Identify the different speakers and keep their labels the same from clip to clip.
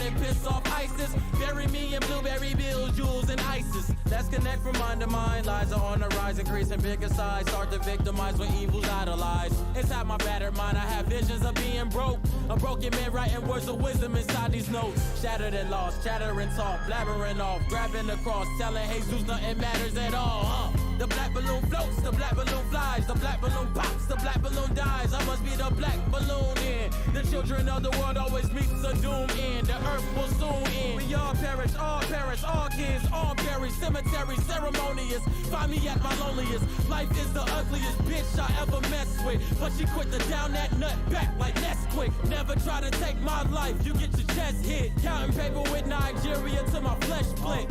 Speaker 1: and piss off ISIS. Bury me in blueberry bills, jewels, and ISIS. Let's connect from mind to mind. Lies are on the rise, increasing bigger size. Start to victimize when evil's idolized. Inside my battered mind, I have visions of being broke. A broken man writing words of wisdom inside these notes. Shattered and lost, chattering talk, blabbering off, grabbing the cross, telling Jesus nothing matters at all. The black balloon floats, the black balloon flies, the black balloon pops, the black balloon dies. I must be the black balloon in. The children of the world always meet the doom end. The earth will soon end. We all perish, all kids, all perish. Cemetery ceremonious. Find me at my loneliest. Life is the ugliest bitch I ever messed with. But she quit to down that nut back like Nesquik. Never try to take my life, you get your chest hit. Counting paper with Nigeria till my flesh split.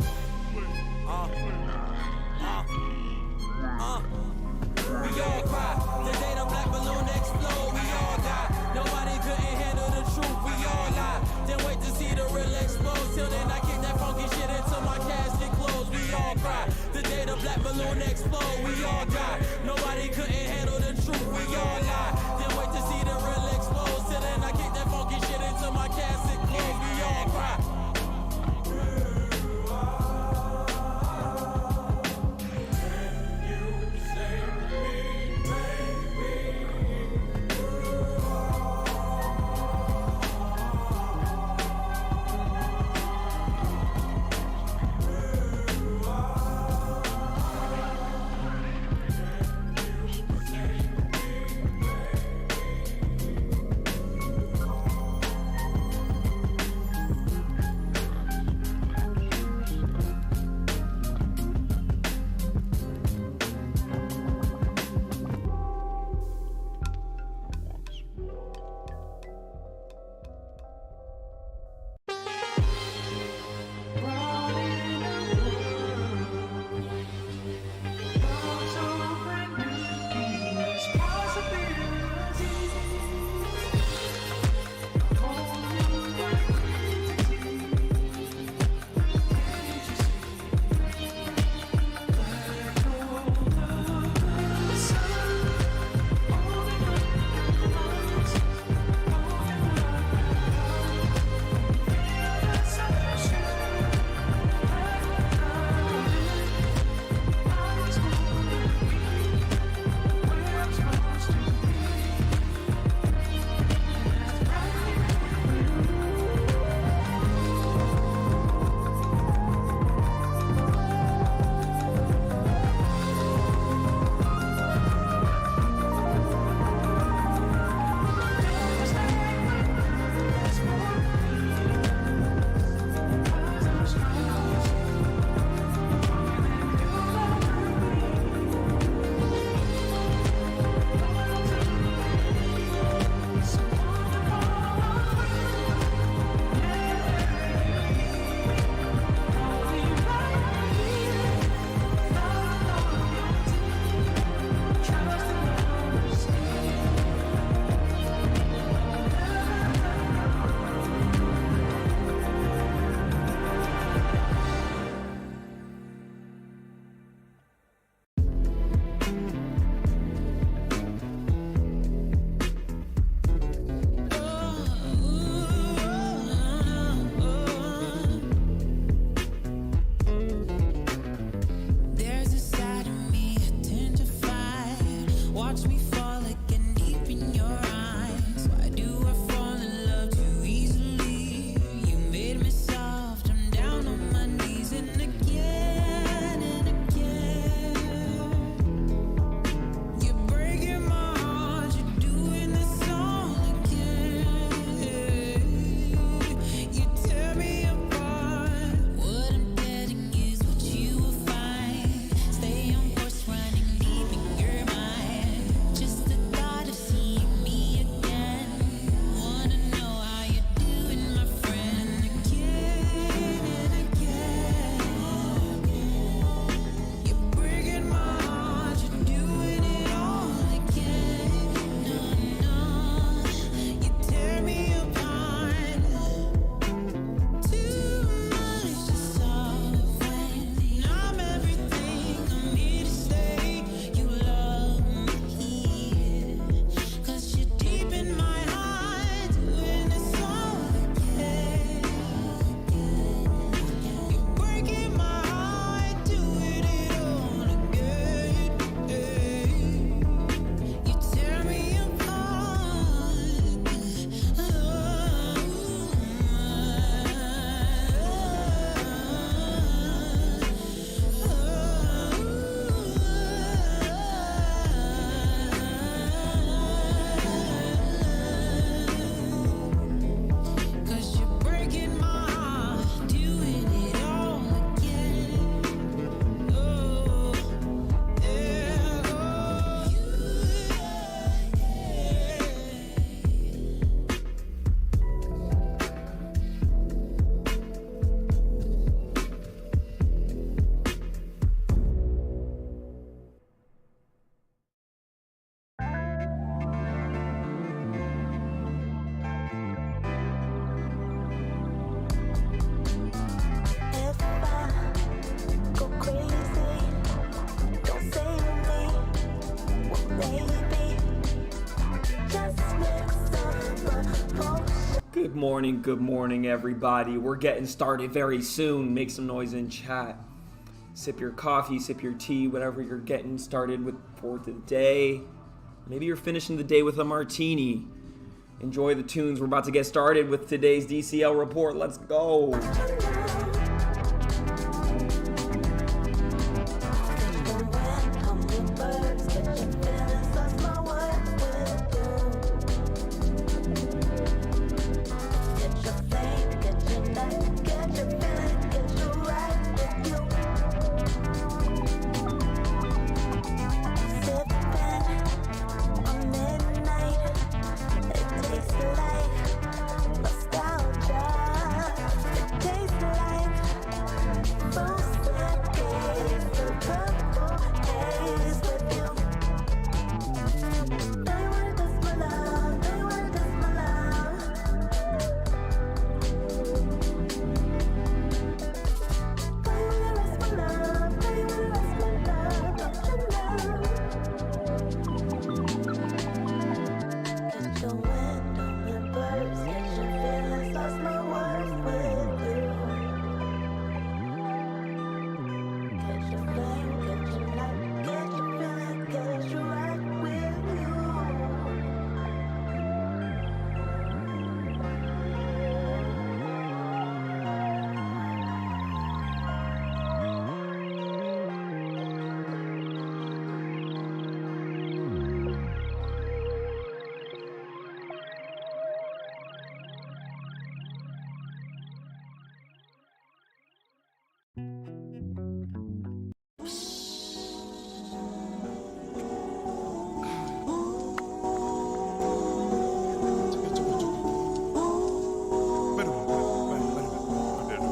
Speaker 1: We all cry, the day the black balloon explode, we all die. Nobody couldn't handle the truth, we all lie. Then wait to see the real explode. Till then I kick that funky shit until my casket closed. We all cry, the day the black balloon explode, we all die. Nobody couldn't handle the truth, we all lie. Then wait to see the real explode. Till then I kick that funky shit until my casket closed. We all cry.
Speaker 2: Good morning, everybody. We're getting started very soon. Make some noise in chat. Sip your coffee, sip your tea, whatever you're getting started with for the day. Maybe you're finishing the day with a martini. Enjoy the tunes. We're about to get started with today's DCL report. Let's go.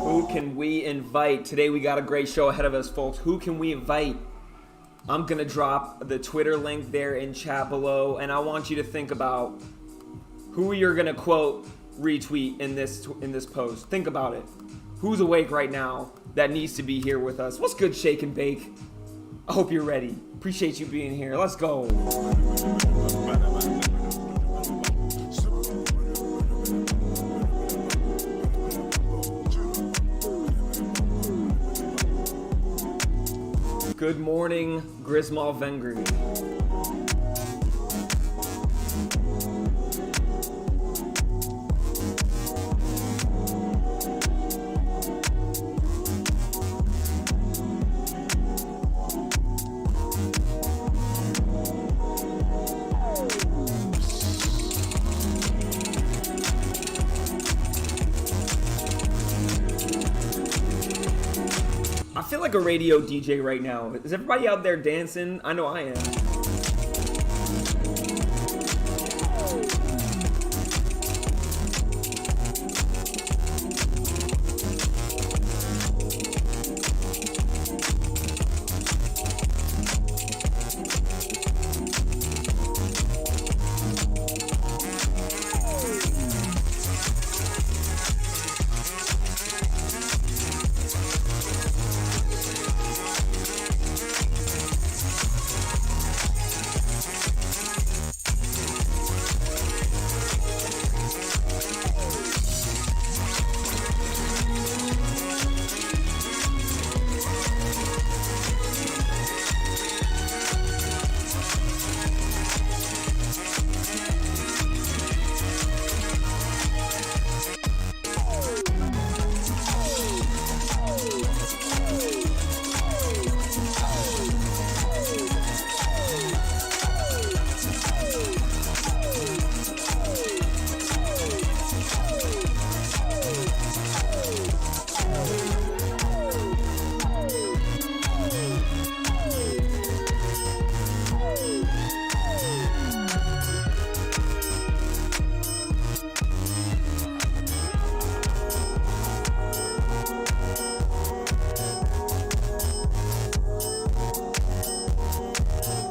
Speaker 2: Who can we invite? Today we got a great show ahead of us, folks. Who can we invite? I'm gonna drop the Twitter link there in chat below, and I want you to think about who you're gonna quote, retweet in this post. Think about it. Who's awake right now that needs to be here with us? What's good, Shake and Bake? I hope you're ready. Appreciate you being here. Let's go. Good morning, Grismal Vengri. I feel like a radio DJ right now. Is everybody out there dancing? I know I am.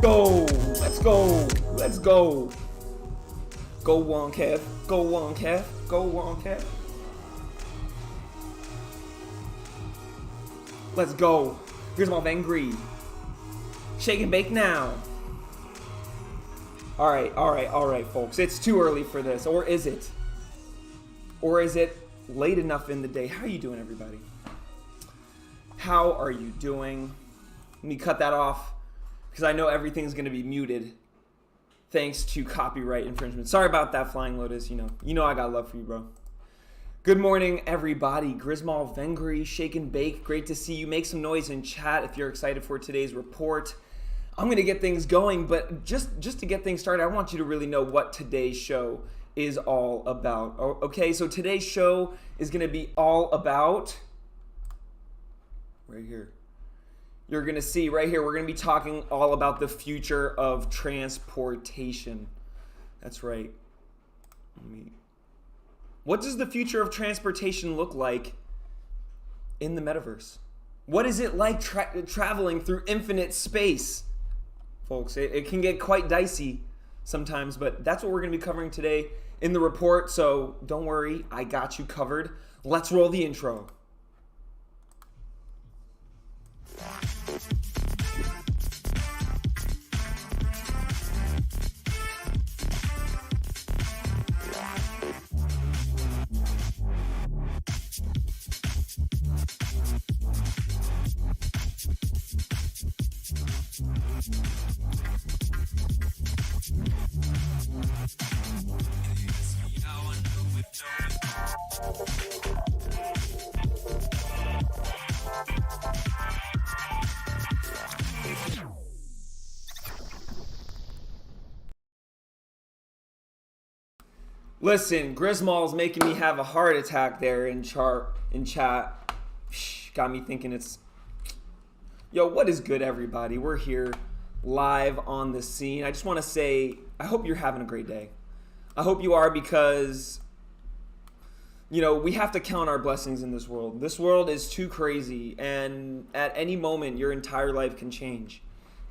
Speaker 2: Go! Let's go! Let's go! Go on, Kev. Go on, Kev. Go on, Kev. Let's go. Here's my Vangry. Shake and bake now. All right, folks. It's too early for this, or is it? Or is it late enough in the day? How are you doing, everybody? How are you doing? Let me cut that off because I know everything's going to be muted thanks to copyright infringement. Sorry about that, Flying Lotus. You know I got love for you, bro. Good morning, everybody. Grismal Vengri, Shake and Bake. Great to see you. Make some noise in chat if you're excited for today's report. I'm going to get things going, but just to get things started, I want you to really know what today's show is all about. Okay, so today's show is going to be all about, right here, you're going to see right here, we're going to be talking all about the future of transportation. That's right. What does the future of transportation look like in the metaverse? What is it like traveling through infinite space? Folks, it can get quite dicey sometimes, but that's what we're going to be covering today in the report, so don't worry, I got you covered. Let's roll the intro. Listen, Grismal's making me have a heart attack there in chat. Got me thinking it's... Yo, what is good, everybody? We're here live on the scene. I just want to say, I hope you're having a great day. I hope you are because, we have to count our blessings in this world. This world is too crazy, and at any moment, your entire life can change.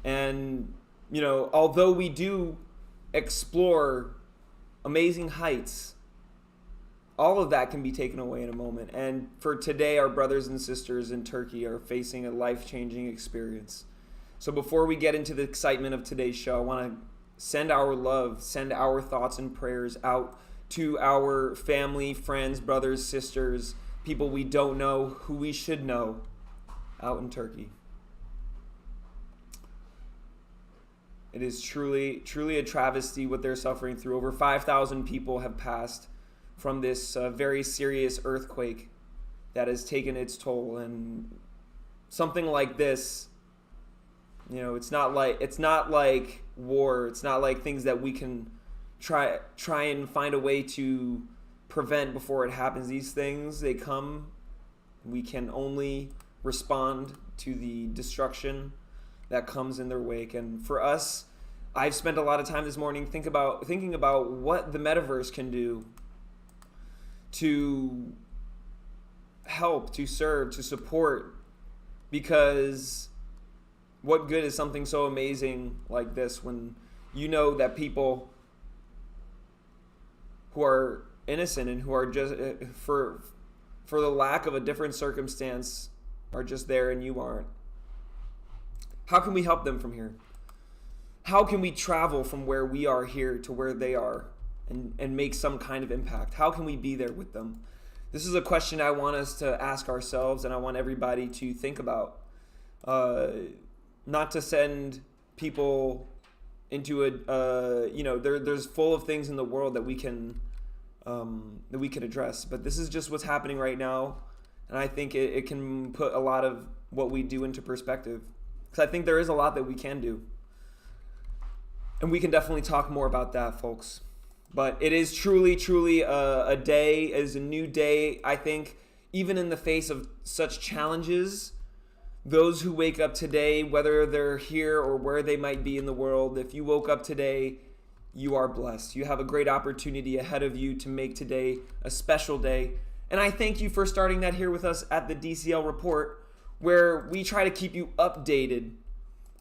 Speaker 2: And, although we do explore amazing heights, all of that can be taken away in a moment. And for today, our brothers and sisters in Turkey are facing a life-changing experience. So before we get into the excitement of today's show, I want to send our love, send our thoughts and prayers out to our family, friends, brothers, sisters, people we don't know, who we should know out in Turkey. It is truly a travesty what they're suffering through. Over 5,000 people have passed from this very serious earthquake that has taken its toll. And something like this, it's not like war. It's not like things that we can try and find a way to prevent before it happens. These things, they come. We can only respond to the destruction that comes in their wake. And for us, I've spent a lot of time this morning thinking about what the metaverse can do to help, to serve, to support, because what good is something so amazing like this when you know that people who are innocent and who are just for the lack of a different circumstance are just there and you aren't. How can we help them from here? How can we travel from where we are here to where they are and make some kind of impact? How can we be there with them? This is a question I want us to ask ourselves, and I want everybody to think about. Not to send people into there's full of things in the world that we can address, but this is just what's happening right now, and I think it can put a lot of what we do into perspective. Because I think there is a lot that we can do. And we can definitely talk more about that, folks. But it is truly a day, is a new day. I think even in the face of such challenges, those who wake up today, whether they're here or where they might be in the world, if you woke up today, you are blessed. You have a great opportunity ahead of you to make today a special day. And I thank you for starting that here with us at the DCL Report, where we try to keep you updated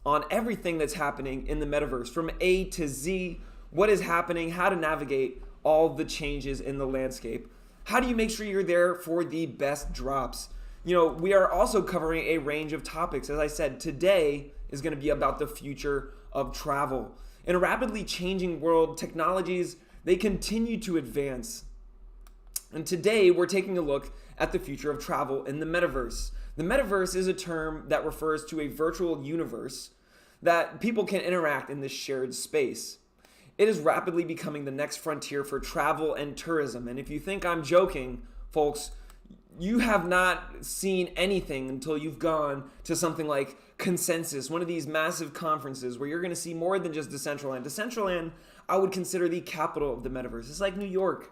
Speaker 2: on everything that's happening in the metaverse, from A to Z, what is happening, how to navigate all the changes in the landscape. How do you make sure you're there for the best drops? We are also covering a range of topics. As I said, today is going to be about the future of travel. In a rapidly changing world, technologies, they continue to advance. And today we're taking a look at the future of travel in the metaverse. The metaverse is a term that refers to a virtual universe that people can interact in this shared space. It is rapidly becoming the next frontier for travel and tourism. And if you think I'm joking, folks, you have not seen anything until you've gone to something like Consensus, one of these massive conferences where you're going to see more than just Decentraland. Decentraland, I would consider the capital of the metaverse. It's like New York.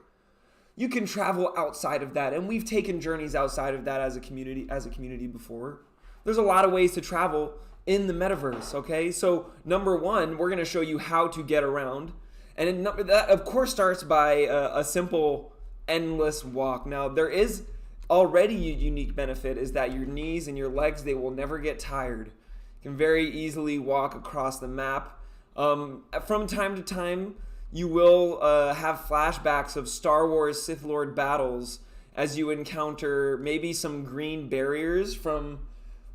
Speaker 2: You can travel outside of that, and we've taken journeys outside of that as a community before. There's a lot of ways to travel in the metaverse, okay? So number one, we're going to show you how to get around. And that, of course, starts by a simple endless walk. Now, there is already a unique benefit is that your knees and your legs, they will never get tired. You can very easily walk across the map. From time to time, you will have flashbacks of Star Wars Sith Lord battles as you encounter maybe some green barriers from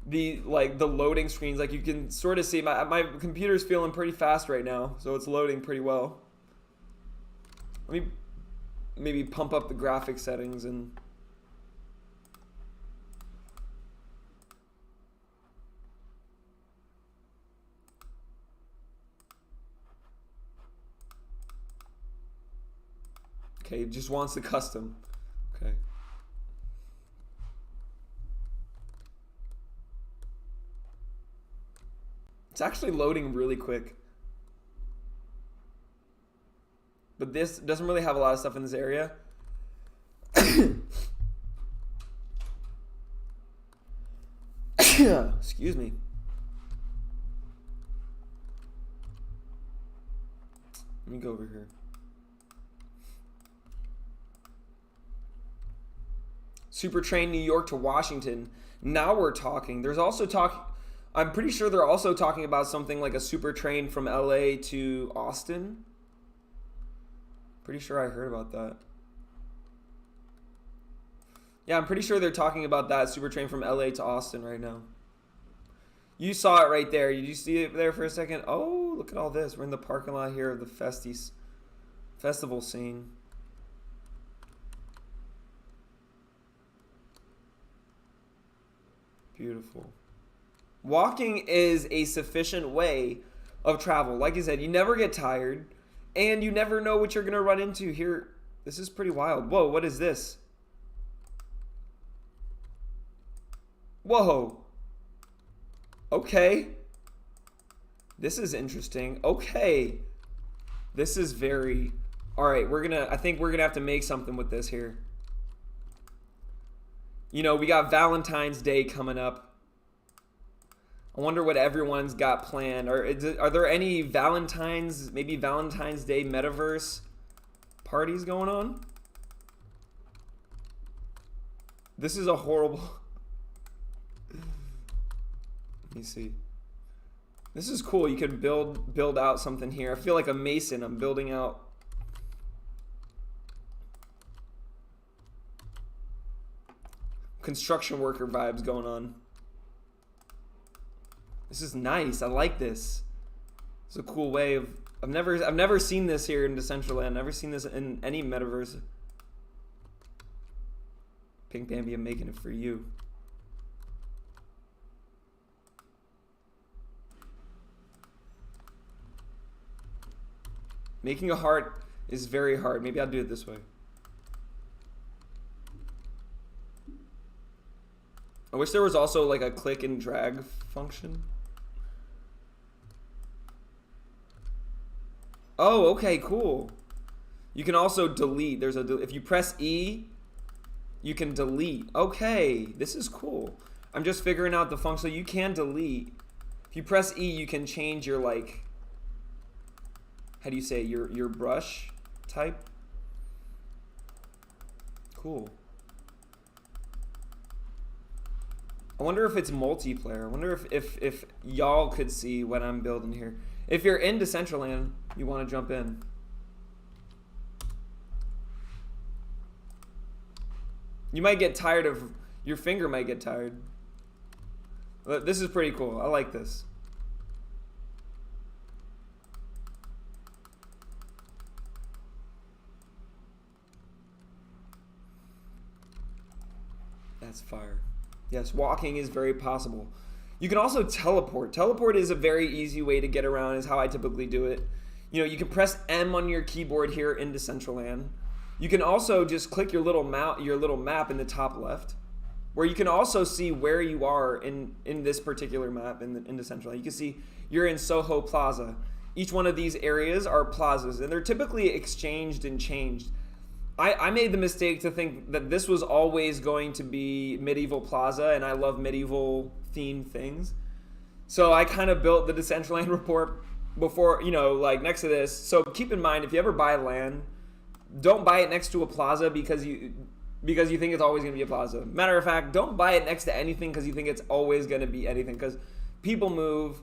Speaker 2: the loading screens. Like you can sort of see my computer's feeling pretty fast right now, so it's loading pretty well. Let me maybe pump up the graphic settings and okay, it just wants the custom. Okay. It's actually loading really quick. But this doesn't really have a lot of stuff in this area. Excuse me. Let me go over here. Super train New York to Washington. Now we're talking. There's also I'm pretty sure they're also talking about something like a super train from LA to Austin. Pretty sure I heard about that. Yeah, I'm pretty sure they're talking about that super train from LA to Austin right now. You saw it right there. Did you see it there for a second? Oh, look at all this. We're in the parking lot here of the festival scene. Beautiful. Walking is a sufficient way of travel. Like I said, you never get tired, and you never know what you're going to run into here. This is pretty wild. Whoa, what is this? Whoa. Okay. This is interesting. Okay. This is very... All right, I think we're going to have to make something with this here. You know, we got Valentine's Day coming up. I wonder what everyone's got planned. Are there any maybe Valentine's Day metaverse parties going on? This is a horrible... Let me see. This is cool. You can build out something here. I feel like a mason. I'm building out... construction worker vibes going on. This is nice. I like this. It's a cool way of... I've never seen this here in Decentraland. Never seen this in any metaverse. Pink Bambi, I'm making it for you. Making a heart is very hard. Maybe I'll do it this way. I wish there was also like a click and drag function. Oh, okay, cool. You can also delete. If you press E, you can delete. Okay, this is cool. I'm just figuring out the function. So you can delete. If you press E, you can change your how do you say it? Your brush type. Cool. I wonder if it's multiplayer. I wonder if y'all could see what I'm building here. If you're in Decentraland, you want to jump in. You might get tired of... Your finger might get tired. But this is pretty cool. I like this. That's fire. Yes, walking is very possible. You can also teleport. Teleport is a very easy way to get around, is how I typically do it. You can press M on your keyboard here in Decentraland. You can also just click your little map in the top left, where you can also see where you are in this particular map in Decentraland. You can see you're in Soho Plaza. Each one of these areas are plazas, and they're typically exchanged and changed. I made the mistake to think that this was always going to be Medieval Plaza, and I love medieval themed things. So I kind of built the Decentraland report before, like next to this. So keep in mind, if you ever buy land, don't buy it next to a plaza because you think it's always going to be a plaza. Matter of fact, don't buy it next to anything because you think it's always going to be anything, because people move.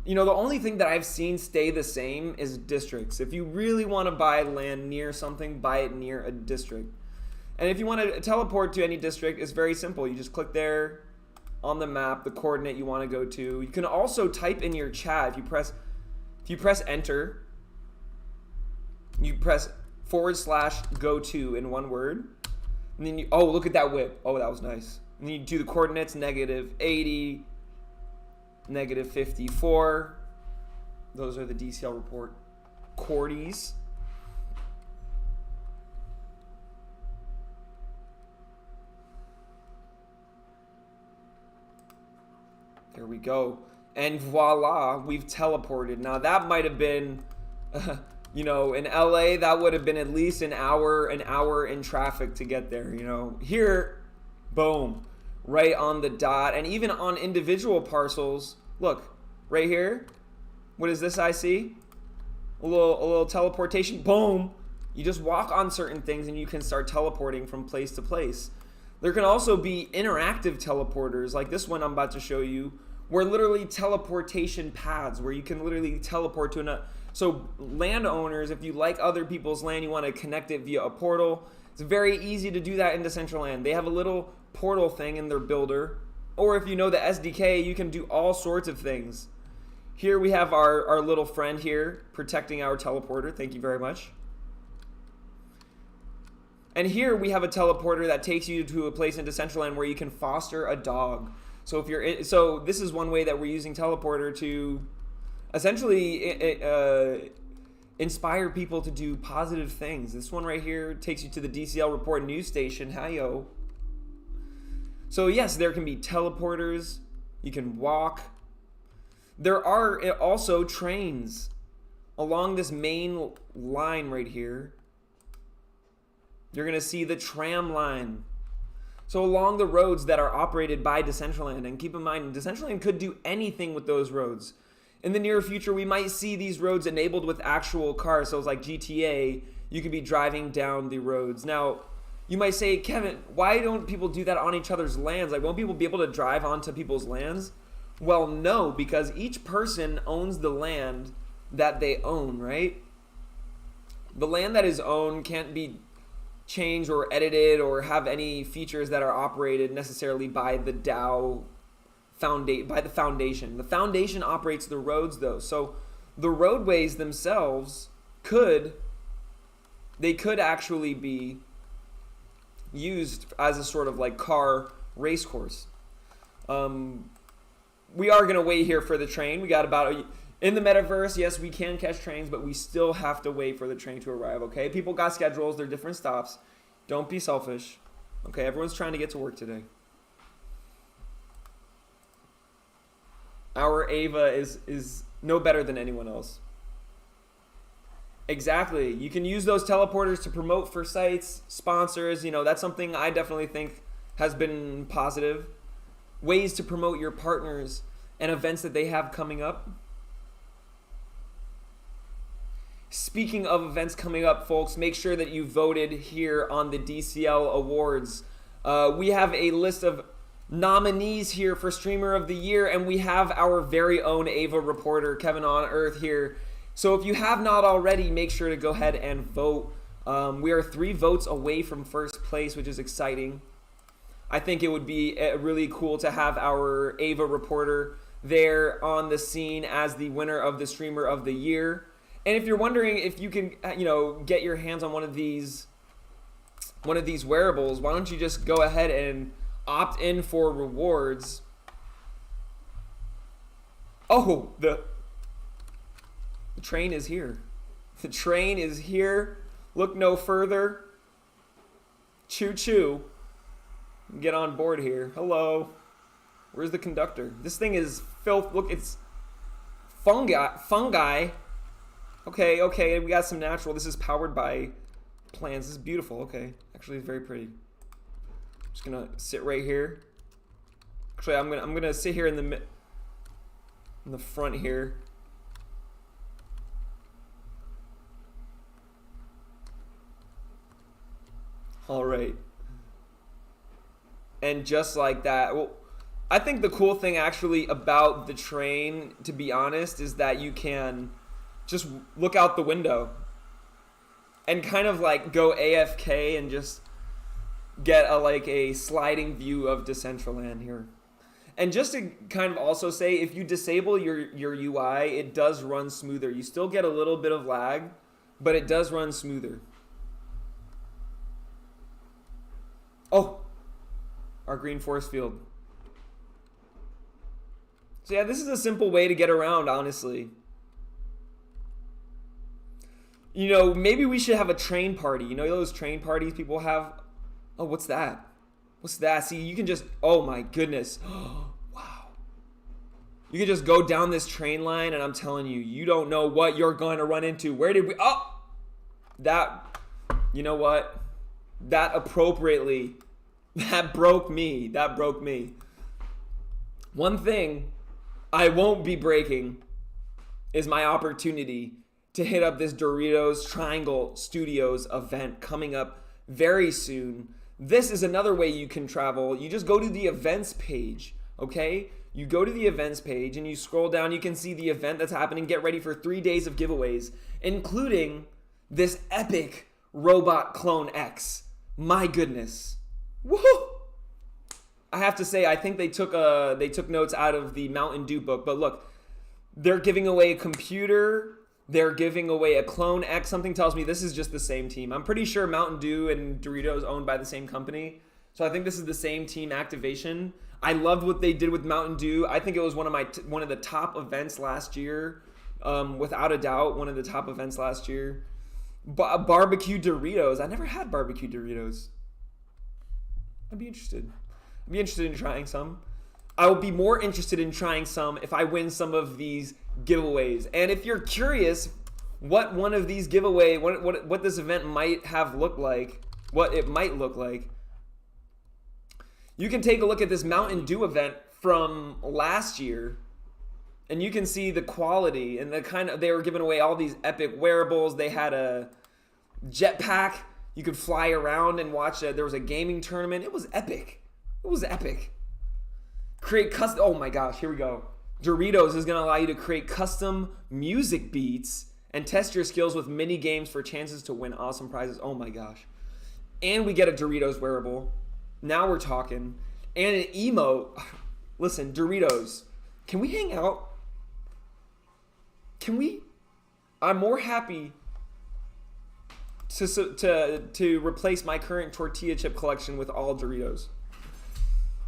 Speaker 2: The only thing that I've seen stay the same is districts. If you really want to buy land near something, buy it near a district. And if you want to teleport to any district, it's very simple. You just click there on the map, the coordinate you want to go to. You can also type in your chat. If you press enter, you press /go-to in one word. And then look at that whip. Oh, that was nice. And you do the coordinates, -80, -54. Those are the DCL report coordies. There we go. And voila, we've teleported. Now that might have been, in LA, that would have been at least an hour in traffic to get there. Here, boom. Right on the dot. And even on individual parcels, look right here, what is this I see? A little teleportation. Boom. You just walk on certain things and you can start teleporting from place to place. There can also be interactive teleporters like this one I'm about to show you, where literally teleportation paths, where you can literally teleport to another. So landowners, if you like other people's land, you want to connect it via a portal, it's very easy to do that in Decentraland. They have a little portal thing in their builder, or if you know the SDK, you can do all sorts of things. Here we have our little friend here protecting our teleporter. Thank you very much. And here we have a teleporter that takes you to a place in Decentraland where you can foster a dog. So this is one way that we're using teleporter to essentially inspire people to do positive things. This one right here takes you to the DCL report news station. Hi-yo. So yes, there can be teleporters. You can walk. There are also trains along this main line right here. You're going to see the tram line. So along the roads that are operated by Decentraland, and keep in mind, Decentraland could do anything with those roads. In the near future, we might see these roads enabled with actual cars. So it's like GTA, you could be driving down the roads. Now, you might say, Kevin, why don't people do that on each other's lands? Like, won't people be able to drive onto people's lands? Well, no, because each person owns the land that they own, right? The land that is owned can't be changed or edited or have any features that are operated necessarily by the DAO by the foundation. The foundation operates the roads though. So the roadways themselves could actually be used as a sort of like car race course. We are going to wait here for the train. We got in the metaverse, yes, we can catch trains, but we still have to wait for the train to arrive, okay? People got schedules. They're different stops. Don't be selfish. Okay, everyone's trying to get to work today. Our Ava is no better than anyone else. Exactly. You can use those teleporters to promote for sites, sponsors. That's something I definitely think has been positive. Ways to promote your partners and events that they have coming up. Speaking of events coming up, folks, make sure that you voted here on the DCL Awards. We have a list of nominees here for Streamer of the Year, and we have our very own Ava reporter, Kevin on Earth, here. So if you have not already, make sure to go ahead and vote. We are 3 votes away from first place, which is exciting. I think it would be really cool to have our Ava reporter there on the scene as the winner of the Streamer of the Year. And if you're wondering if you can, get your hands on one of these wearables, why don't you just go ahead and opt in for rewards. Oh, the train is here. The train is here. Look no further. Choo choo. Get on board here. Hello. Where's the conductor? This thing is filth. Look, it's fungi. Okay, we got some natural. This is powered by plants. This is beautiful. Okay, actually, it's very pretty. I'm just gonna sit right here. Actually, I'm gonna sit here in the front here. All right. And just like that, well, I think the cool thing actually about the train, to be honest, is that you can just look out the window and kind of like go AFK and just get a sliding view of Decentraland here. And just to kind of also say, if you disable your UI, it does run smoother. You still get a little bit of lag, but it does run smoother. Oh, our green force field. So yeah, this is a simple way to get around, honestly. You know, maybe we should have a train party. You know those train parties people have? Oh, what's that? What's that? See, you can just, oh my goodness. Wow. You can just go down this train line and I'm telling you, you don't know what you're going to run into. Where did we, oh! That, you know what? That appropriately, that broke me. That broke me. One thing I won't be breaking is my opportunity to hit up this Doritos Triangle Studios event coming up very soon. This is another way you can travel. You just go to the events page, okay? You go to the events page and you scroll down. You can see the event that's happening. Get ready for 3 days of giveaways, including this epic robot clone X. My goodness. Woo! I have to say, I think they took notes out of the Mountain Dew book. But look, they're giving away a computer. They're giving away a clone X. Something tells me this is just the same team. I'm pretty sure Mountain Dew and Doritos owned by the same company. So I think this is the same team activation. I loved what they did with Mountain Dew. I think it was one of the top events last year. Without a doubt, one of the top events last year. Barbecue Doritos. I never had barbecue Doritos. I'd be interested. I'd be interested in trying some. I will be more interested in trying some if I win some of these giveaways. And if you're curious what one of these giveaway, what this event might have looked like, what it might look like, you can take a look at this Mountain Dew event from last year, and you can see the quality and they were giving away all these epic wearables. They had a jetpack. You could fly around and watch. There was a gaming tournament. It was epic. It was epic. Create custom. Oh my gosh, here we go. Doritos is going to allow you to create custom music beats and test your skills with mini games for chances to win awesome prizes. Oh my gosh. And we get a Doritos wearable. Now we're talking. And an emote. Listen, Doritos, can we hang out? Can we? I'm more happy to replace my current tortilla chip collection with all Doritos.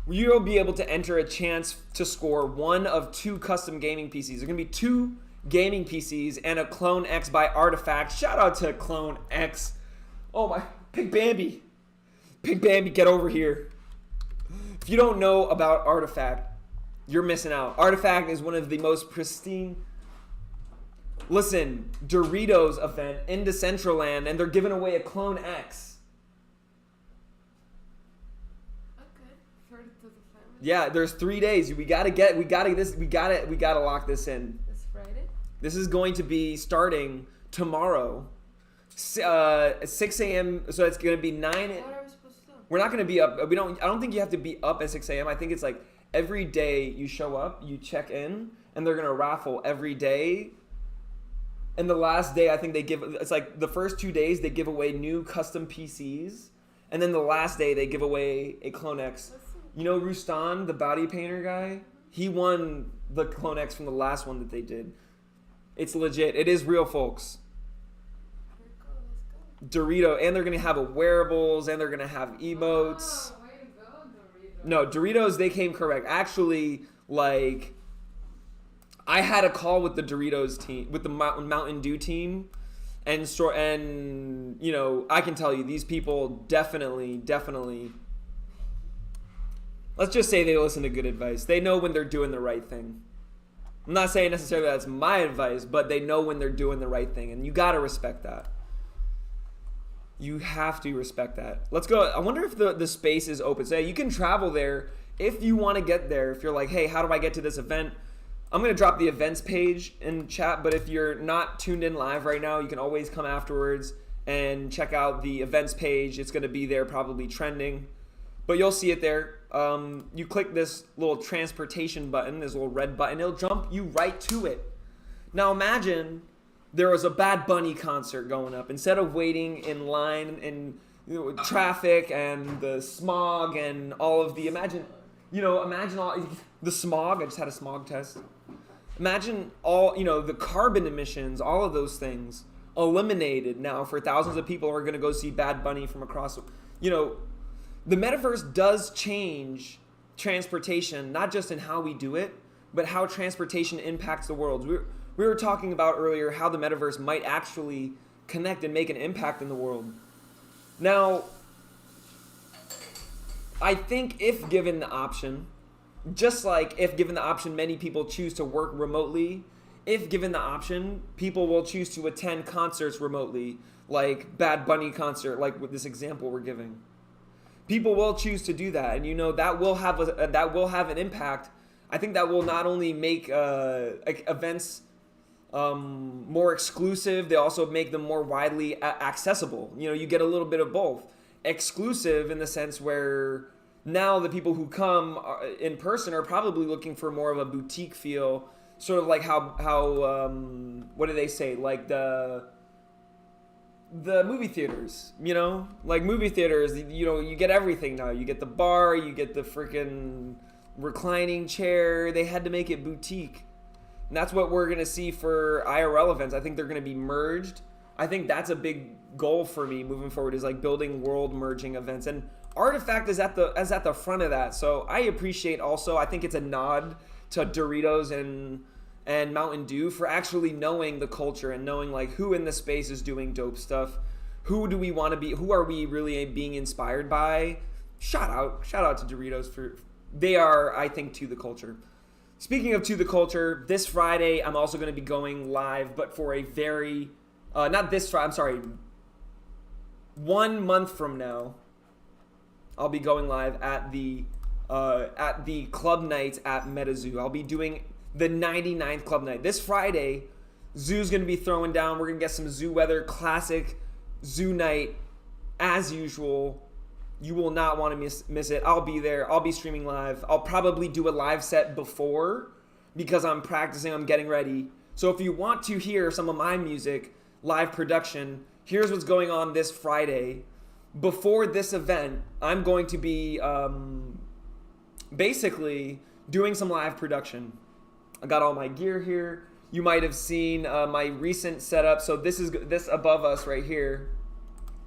Speaker 2: You'll be able to enter a chance to score one of 2 custom gaming PCs. There's going to be 2 gaming PCs and a Clone X by Artifact. Shout out to Clone X. Oh my, Big Bambi. Big Bambi, get over here. If you don't know about Artifact, you're missing out. Artifact is one of the most pristine. Listen, Doritos event in Decentraland, and they're giving away a Clone X. Yeah, there's 3 days. We gotta lock this in.
Speaker 3: This Friday?
Speaker 2: This is going to be starting tomorrow, 6 a.m. So it's gonna be 9.
Speaker 3: What are we supposed to do?
Speaker 2: We're not gonna be up. I don't think you have to be up at 6 a.m. I think it's like every day you show up, you check in, and they're gonna raffle every day. And the last day, I think it's like the first 2 days they give away new custom PCs, and then the last day they give away a Clone X. You know Rustan, the body painter guy? He won the Clone X from the last one that they did. It's legit. It is real, folks. Dorito, and they're going to have a wearables, and they're going to have emotes.
Speaker 3: Oh, way to go, Dorito.
Speaker 2: No, Doritos, they came correct. Actually, like, I had a call with the Doritos team, with the Mountain Dew team, and you know, I can tell you, these people definitely, let's just say they listen to good advice. They know when they're doing the right thing. I'm not saying necessarily that's my advice, but they know when they're doing the right thing, and you gotta respect that. You have to respect that. Let's go. I wonder if the space is open. So you can travel there if you want to get there. If you're like, hey, how do I get to this event? I'm going to drop the events page in chat, but if you're not tuned in live right now, you can always come afterwards and check out the events page. It's going to be there, probably trending, but you'll see it there. You click this little transportation button, this little red button, it'll jump you right to it. Now imagine there was a Bad Bunny concert going up. Instead of waiting in line and traffic and the smog and all of the imagine all the smog. I just had a smog test. Imagine all the carbon emissions, all of those things eliminated now for thousands of people who are going to go see Bad Bunny from across. The metaverse does change transportation, not just in how we do it, but how transportation impacts the world. We were talking about earlier how the metaverse might actually connect and make an impact in the world. Now, I think if given the option, just like if given the option, many people choose to work remotely. If given the option, people will choose to attend concerts remotely, like Bad Bunny concert, like with this example we're giving. People will choose to do that, and that will have an impact. I think that will not only make events more exclusive, they also make them more widely accessible. You get a little bit of both. Exclusive in the sense where now the people who come in person are probably looking for more of a boutique feel, sort of like how what do they say, like the movie theaters, like movie theaters, you get everything now. You get the bar, you get the freaking reclining chair. They had to make it boutique. And that's what we're going to see for IRL events. I think they're going to be merged. I think that's a big goal for me moving forward, is like building world merging events. And Artifact is at the front of that. So I appreciate also, I think it's a nod to Doritos and Mountain Dew for actually knowing the culture and knowing like who in the space is doing dope stuff. Who do we want to be? Who are we really being inspired by? Shout out to Doritos for, they are, I think, to the culture. Speaking of to the culture, this Friday I'm also going to be going live, but for a very, not this Friday, I'm sorry, 1 month from now, I'll be going live at the club nights at MetaZoo. I'll be doing the 99th club night. This Friday, Zoo's going to be throwing down. We're going to get some Zoo weather, classic Zoo night, as usual. You will not want to miss it. I'll be there. I'll be streaming live. I'll probably do a live set before because I'm practicing. I'm getting ready. So if you want to hear some of my music, live production, here's what's going on this Friday. Before this event, I'm going to be basically doing some live production. I got all my gear here. You might have seen my recent setup. So this above us right here,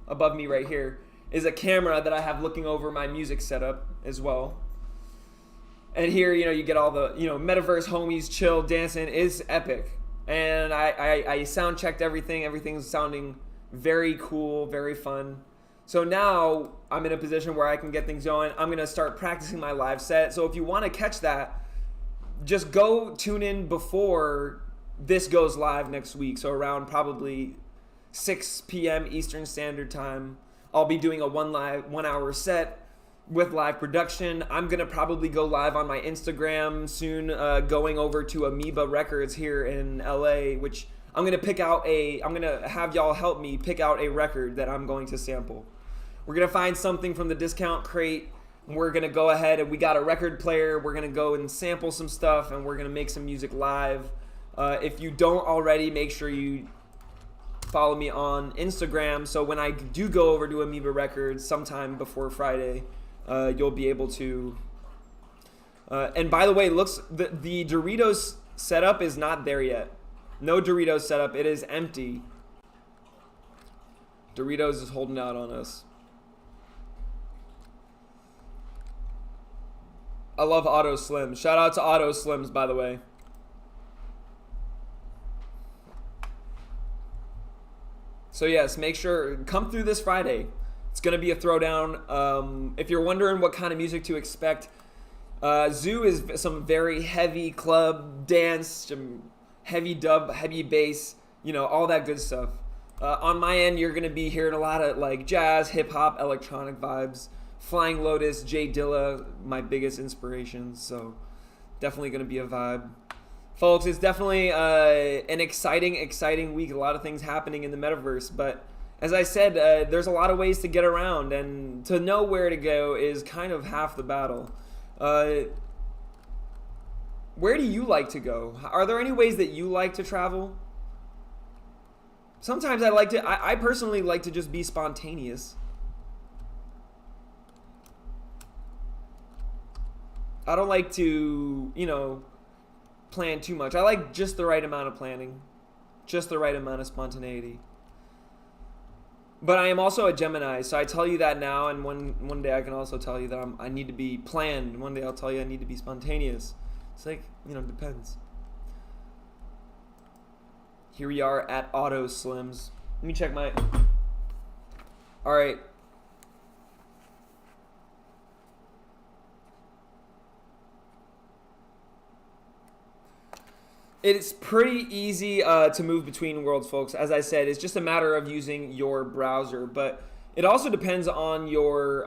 Speaker 2: above me right here, is a camera that I have looking over my music setup as well. And here, you get all the, Metaverse homies chill, dancing is epic. And I sound checked everything. Everything's sounding very cool, very fun. So now I'm in a position where I can get things going. I'm going to start practicing my live set. So if you want to catch that, just go tune in before this goes live next week. So around probably 6 p.m. Eastern Standard Time. I'll be doing a 1 hour set with live production. I'm going to probably go live on my Instagram soon, going over to Amoeba Records here in LA, which I'm going to have y'all help me pick out a record that I'm going to sample. We're going to find something from the discount crate. We're going to go ahead and we got a record player. We're going to go and sample some stuff and we're going to make some music live. If you don't already, make sure you follow me on Instagram, so when I do go over to Amoeba Records sometime before Friday, you'll be able to. And by the way, the Doritos setup is not there yet. No Doritos setup. It is empty. Doritos is holding out on us. I love Auto Slims. Shout out to Auto Slims, by the way. So yes, make sure, come through this Friday. It's going to be a throwdown. If you're wondering what kind of music to expect, Zoo is some very heavy club dance, some heavy dub, heavy bass, you know, all that good stuff. On my end, you're going to be hearing a lot of like jazz, hip hop, electronic vibes. Flying Lotus, Jay Dilla, my biggest inspirations. So definitely going to be a vibe. Folks, it's definitely an exciting week. A lot of things happening in the metaverse. But as I said, there's a lot of ways to get around. And to know where to go is kind of half the battle. Where do you like to go? Are there any ways that you like to travel? Sometimes I personally like to just be spontaneous. I don't like to, you know, plan too much. I like just the right amount of planning, just the right amount of spontaneity. But I am also a Gemini, so I tell you that now, and one day I can also tell you that I need to be planned. One day I'll tell you I need to be spontaneous. It's like, you know, depends. Here we are at Auto Slims. Let me check my... All right. It's pretty easy to move between worlds, folks. As I said, it's just a matter of using your browser, but it also depends on your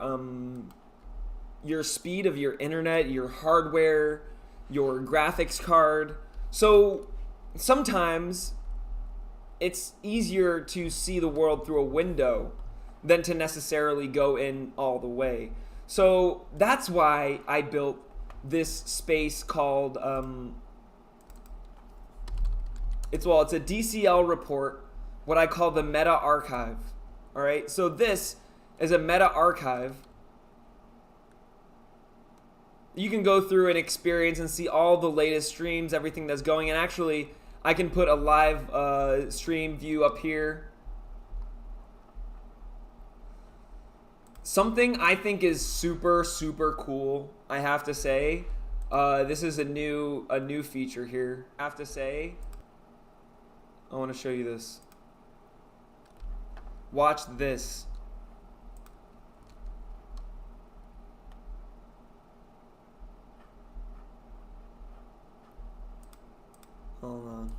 Speaker 2: speed of your internet, your hardware, your graphics card. So sometimes it's easier to see the world through a window than to necessarily go in all the way. So that's why I built this space called... It's a DCL report, what I call the meta archive. All right, so this is a meta archive. You can go through and experience and see all the latest streams, everything that's going. And actually, I can put a live stream view up here. Something I think is super cool, I have to say. This is a new feature here. I have to say. I want to show you this. Watch this. Hold on.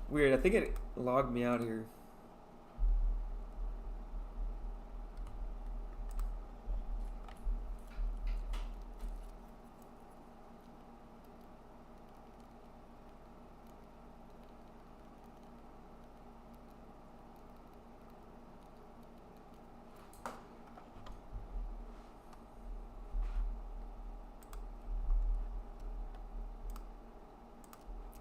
Speaker 2: Weird, I think it logged me out here.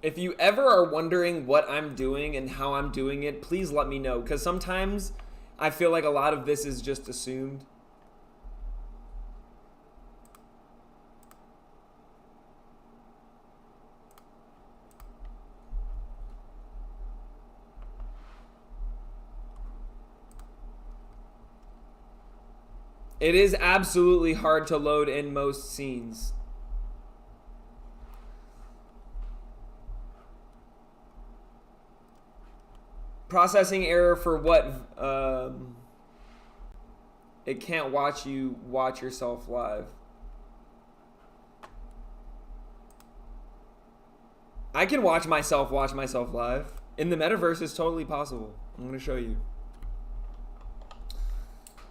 Speaker 2: If you ever are wondering what I'm doing and how I'm doing it, please let me know, because sometimes I feel like a lot of this is just assumed. It is absolutely hard to load in most scenes. Processing error for what? It can't watch you watch yourself live. I can watch myself live. In the metaverse, it's totally possible. I'm going to show you.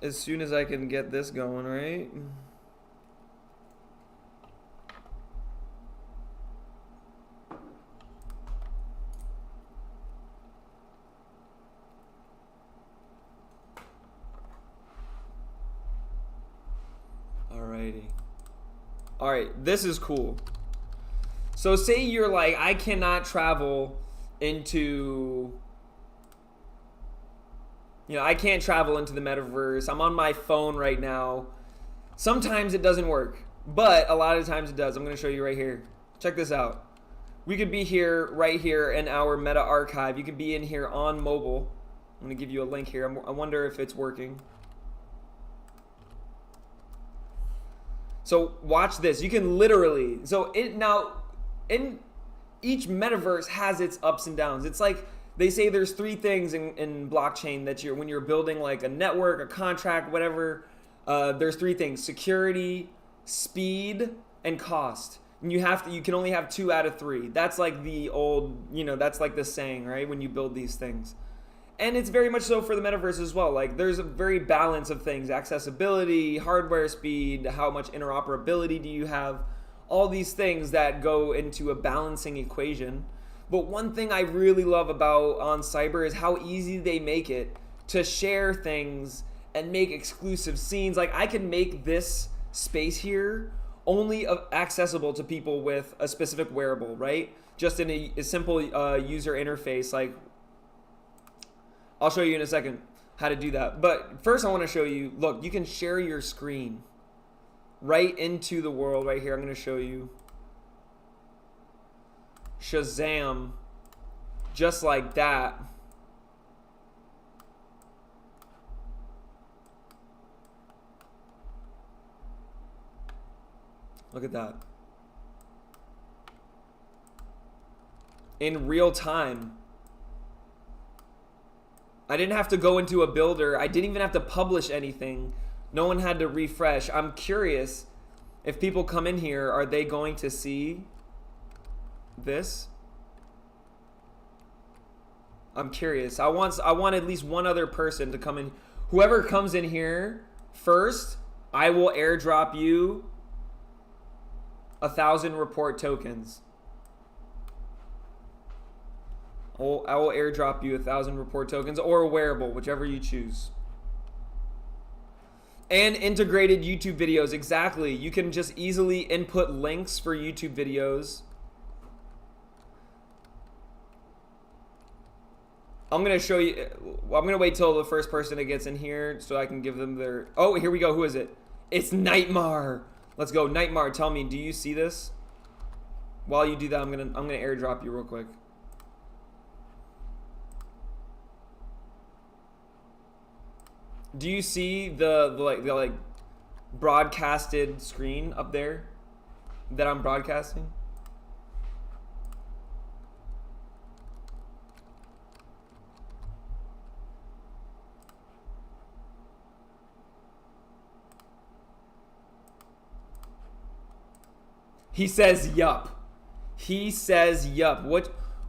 Speaker 2: As soon as I can get this going, right? Alrighty. Alright, this is cool. So say you're like, I cannot travel into... You know, I can't travel into the metaverse. I'm on my phone right now. Sometimes it doesn't work, but a lot of times it does. I'm going to show you right here. Check this out. We could be here, right here in our meta archive. You could be in here on mobile. I'm going to give you a link here. I wonder if it's working. So watch this. You can literally, in each metaverse has its ups and downs. It's like they say there's three things in blockchain that when you're building like a network, a contract, whatever, there's three things: security, speed, and cost. And you can only have 2 out of 3. That's like the old, that's like the saying, right? When you build these things. And it's very much so for the metaverse as well. Like there's a very balance of things: accessibility, hardware speed, how much interoperability do you have, all these things that go into a balancing equation. But one thing I really love about on Cyber is how easy they make it to share things and make exclusive scenes. Like I can make this space here only accessible to people with a specific wearable, right? Just in a simple user interface. Like I'll show you in a second how to do that. But first I want to show you, look, you can share your screen right into the world right here. I'm going to show you. Shazam. Just like that. Look at that. In real time. I didn't have to go into a builder. I didn't even have to publish anything. No one had to refresh. I'm curious if people come in here, are they going to see this? I'm curious. I want at least one other person to come in. Whoever comes in here first, I will airdrop you 1,000 report tokens. I will airdrop you 1,000 report tokens or a wearable, whichever you choose. And integrated YouTube videos, exactly. You can just easily input links for YouTube videos. I'm going to show you, I'm going to wait till the first person that gets in here so I can give them their, oh, here we go. Who is it? It's Nightmare. Let's go. Nightmare, tell me, do you see this? While you do that, I'm going to airdrop you real quick. Do you see the broadcasted screen up there that I'm broadcasting? He says yup. He says yup.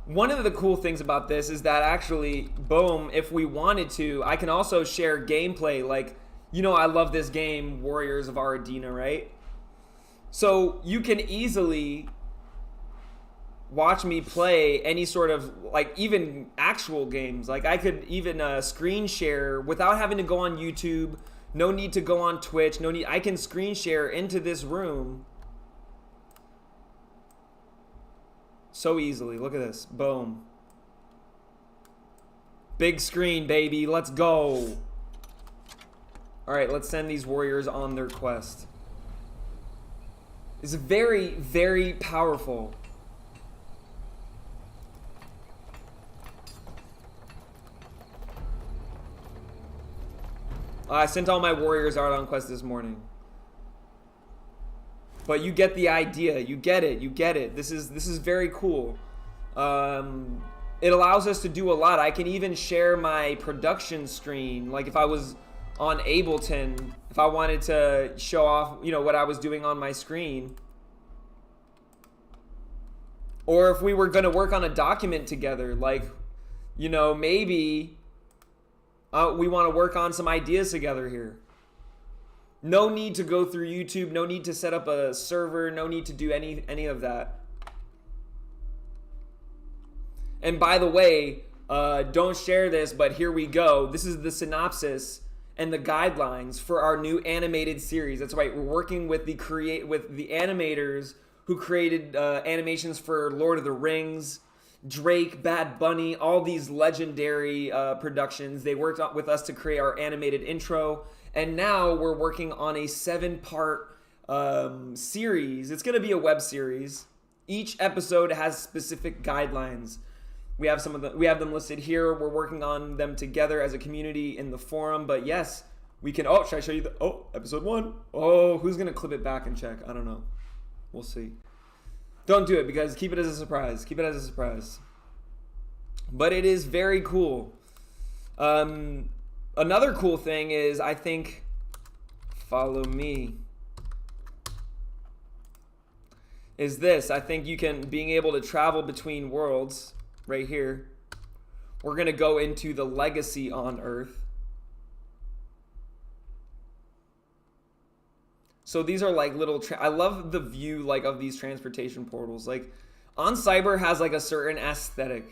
Speaker 2: One of the cool things about this is that actually, boom, if we wanted to, I can also share gameplay. Like, I love this game, Warriors of Ardina, right? So you can easily watch me play any sort of, like, even actual games. Like, I could even screen share without having to go on YouTube. No need to go on Twitch. I can screen share into this room. So easily. Look at this. Boom. Big screen, baby. Let's go. Alright, let's send these warriors on their quest. It's very, very powerful. I sent all my warriors out on quest this morning. But you get the idea. You get it. You get it. This is very cool. It allows us to do a lot. I can even share my production screen. Like if I was on Ableton, if I wanted to show off, what I was doing on my screen. Or if we were going to work on a document together, like, maybe we want to work on some ideas together here. No need to go through YouTube. No need to set up a server. No need to do any of that. And by the way, don't share this, but here we go. This is the synopsis and the guidelines for our new animated series. That's right. We're working with the animators who created animations for Lord of the Rings, Drake, Bad Bunny, all these legendary productions. They worked with us to create our animated intro. And now we're working on a 7-part series. It's going to be a web series. Each episode has specific guidelines. We have them listed here. We're working on them together as a community in the forum. But yes, we can, oh, should I show you episode 1? Oh, who's going to clip it back and check? I don't know. We'll see. Don't do it, because keep it as a surprise. Keep it as a surprise. But it is very cool. Another cool thing is, I think, follow me, is this. I think you can, being able to travel between worlds right here. We're going to go into the legacy on Earth. So these are like little, I love the view like of these transportation portals. Like On Cyber has like a certain aesthetic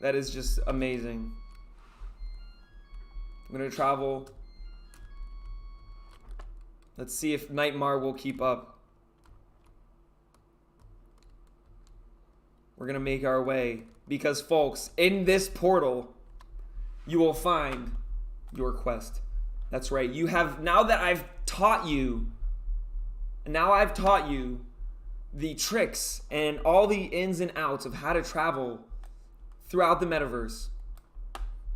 Speaker 2: that is just amazing. I'm going to travel. Let's see if Nightmare will keep up. We're going to make our way. Because, folks, in this portal, you will find your quest. That's right. You have, now that I've taught you the tricks and all the ins and outs of how to travel throughout the metaverse.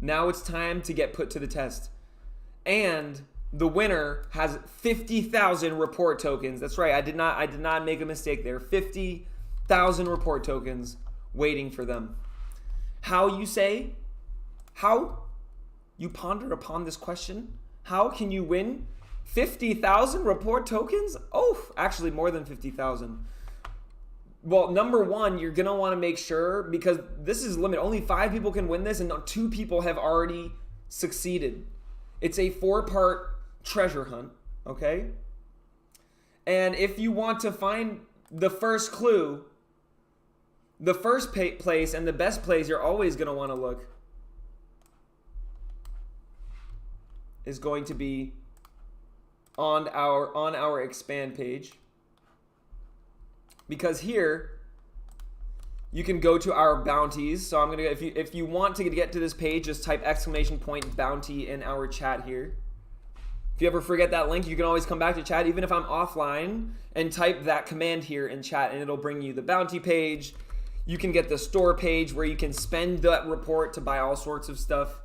Speaker 2: Now it's time to get put to the test. And the winner has 50,000 report tokens. That's right. I did not make a mistake there. 50,000 report tokens waiting for them. How, you say? How? You pondered upon this question? How can you win 50,000 report tokens? Oh, actually more than 50,000. Well, number one, you're going to want to make sure, because this is limited. Only 5 people can win this, and 2 people have already succeeded. It's a 4-part treasure hunt, okay? And if you want to find the first clue, the first place and the best place you're always going to want to look is going to be on our expand page, because here you can go to our bounties. So I'm gonna, if you want to get to this page, just type !bounty in our chat here. If you ever forget that link, you can always come back to chat, even if I'm offline, and type that command here in chat, and it'll bring you the bounty page. You can get the store page where you can spend that report to buy all sorts of stuff.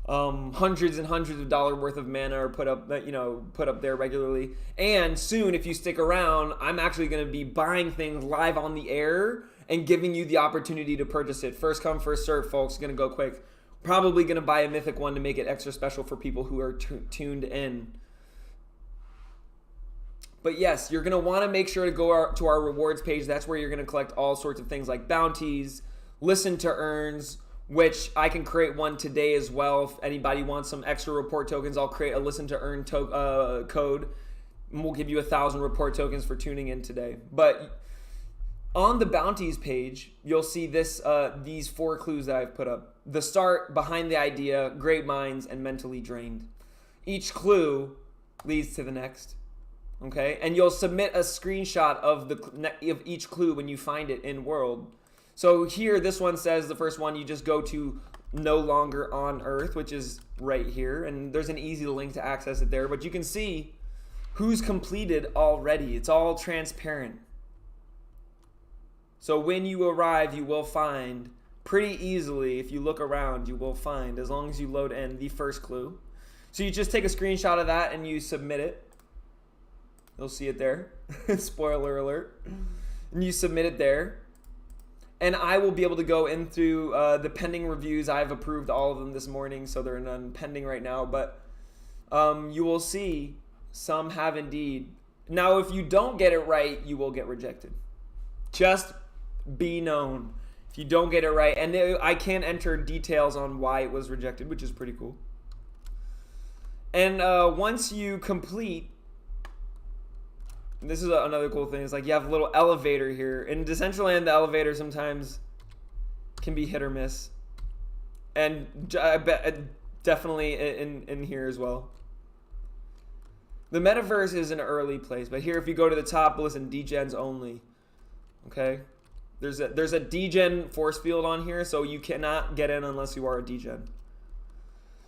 Speaker 2: Hundreds and hundreds of dollars worth of mana are put up there regularly. And soon, if you stick around, I'm actually going to be buying things live on the air and giving you the opportunity to purchase it. First come, first serve, folks. Going to go quick. Probably going to buy a mythic one to make it extra special for people who are tuned in. But yes, you're going to want to make sure to go to our rewards page. That's where you're going to collect all sorts of things like bounties, listen to earns, which I can create one today as well. If anybody wants some extra report tokens, I'll create a listen to earn code. And we'll give you 1,000 report tokens for tuning in today. But on the bounties page, you'll see this these 4 clues that I've put up. The start, behind the idea, great minds, and mentally drained. Each clue leads to the next. Okay, and you'll submit a screenshot of each clue when you find it in world. So here, this one says, the first one, you just go to no longer on Earth, which is right here, and there's an easy link to access it there. But you can see who's completed already. It's all transparent. So when you arrive, you will find pretty easily, if you look around, you will find, as long as you load in, the first clue. So you just take a screenshot of that and you submit it. You'll see it there. Spoiler alert. And you submit it there. And I will be able to go in through the pending reviews. I've approved all of them this morning, so there are none pending right now. But you will see some have indeed. Now, if you don't get it right, you will get rejected. Just be known. If you don't get it right, and I can enter details on why it was rejected, which is pretty cool. And once you complete, this is another cool thing. It's like you have a little elevator here. In Decentraland, the elevator sometimes can be hit or miss. And I bet definitely in here as well. The metaverse is an early place, but here if you go to the top, listen, degens only. Okay? There's a degen force field on here, so you cannot get in unless you are a degen.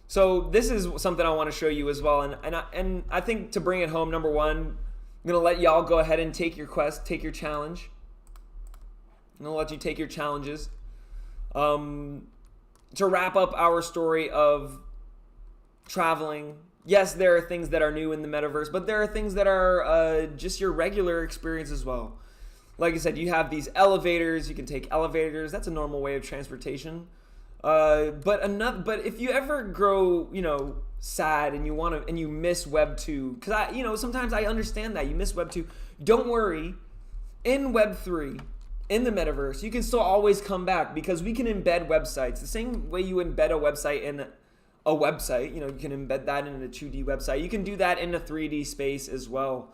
Speaker 2: So this is something I want to show you as well. And I think to bring it home, number one, I'm going to let y'all go ahead and take your quest, take your challenge. I'm going to let you take your challenges. To wrap up our story of traveling, Yes, there are things that are new in the metaverse, but there are things that are just your regular experience as well. Like I said, you have these elevators. You can take elevators. That's a normal way of transportation. But if you ever grow, sad and you miss Web 2, because sometimes I understand that you miss Web 2. Don't worry, in Web 3, in the metaverse, you can still always come back because we can embed websites the same way you embed a website in a website. You can embed that in a 2D website. You can do that in a 3D space as well.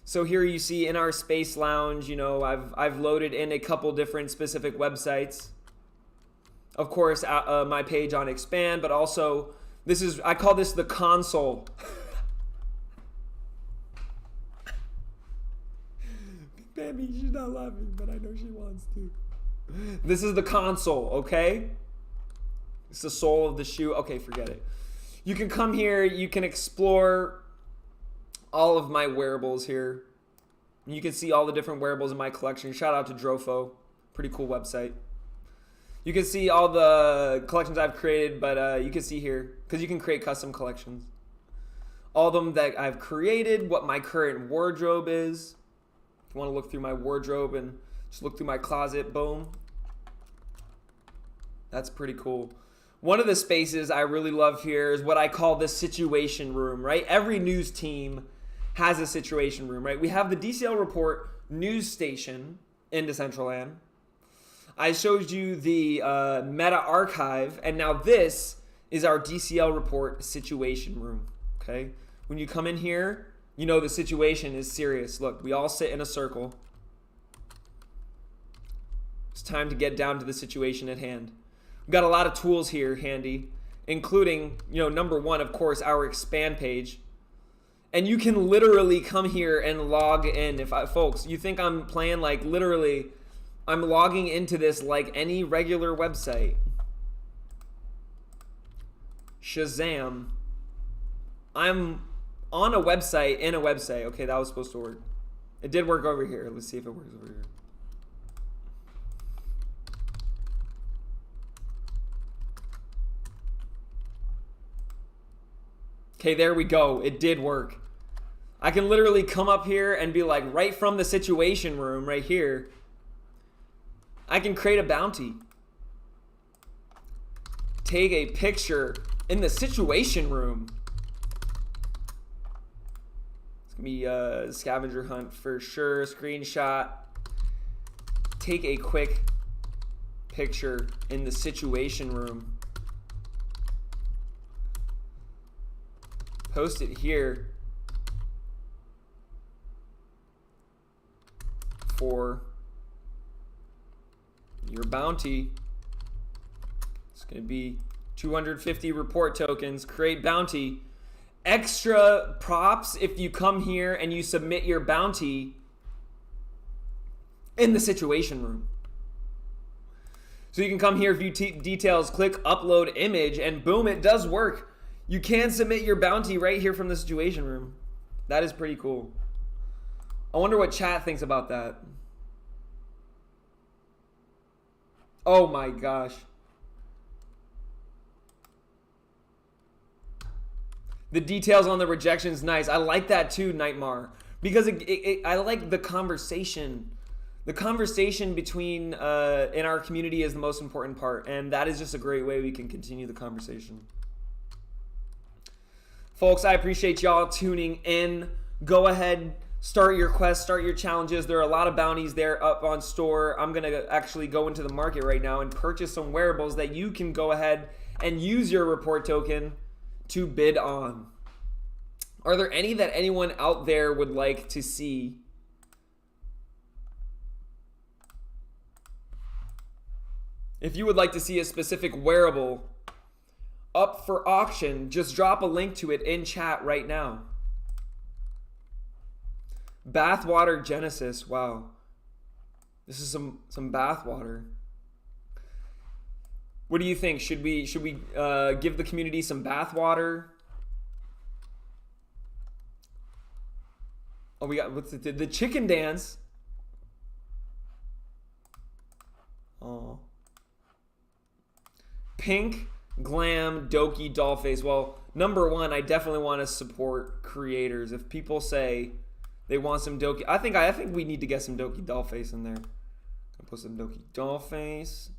Speaker 2: So here you see in our space lounge, I've loaded in a couple different specific websites. Of course, my page on Expand, but also I call this the console. Bambi, she's not laughing, but I know she wants to. This is the console, okay? It's the sole of the shoe. Okay, forget it. You can come here. You can explore all of my wearables here. You can see all the different wearables in my collection. Shout out to Drofo. Pretty cool website. You can see all the collections I've created, but you can see here, because you can create custom collections. All of them that I've created, what my current wardrobe is. If you want to look through my wardrobe and just look through my closet, boom. That's pretty cool. One of the spaces I really love here is what I call the situation room, right? Every news team has a situation room, right? We have the DCL Report news station in Decentraland. I showed you the Meta Archive, and now this is our DCL Report situation room, okay? When you come in here, the situation is serious. Look, we all sit in a circle. It's time to get down to the situation at hand. We've got a lot of tools here handy, including, number one, of course, our expand page. And you can literally come here and log in. Folks, you think I'm playing like literally, I'm logging into this like any regular website. Shazam. I'm on a website in a website. Okay, that was supposed to work. It did work over here. Let's see if it works over here. Okay, there we go. It did work. I can literally come up here and be like, right from the situation room right here, I can create a bounty. Take a picture in the situation room. It's gonna be a scavenger hunt for sure. Screenshot. Take a quick picture in the situation room. Post it here for your bounty. It's going to be 250 report tokens. Create bounty. Extra props if you come here and you submit your bounty in the situation room. So you can come here, view details, click upload image, and boom, it does work. You can submit your bounty right here from the situation room. That is pretty cool. I wonder what chat thinks about that. Oh my gosh. The details on the rejection is nice. I like that too, Nightmare. Because I like the conversation. The conversation between in our community is the most important part. And that is just a great way we can continue the conversation. Folks, I appreciate y'all tuning in. Go ahead, start your quests, start your challenges. There are a lot of bounties there up on store. I'm going to actually go into the market right now and purchase some wearables that you can go ahead and use your report token to bid on. Are there any that anyone out there would like to see? If you would like to see a specific wearable up for auction, just drop a link to it in chat right now. Bathwater Genesis. Wow. This is some bathwater. What do you think? Should we give the community some bathwater? Oh, we got what's the chicken dance. Oh. Pink Glam Doki Dollface. Well, number one, I definitely want to support creators. If people say they want some Doki, I think we need to get some Doki Dollface in there. I'll put some Doki Dollface.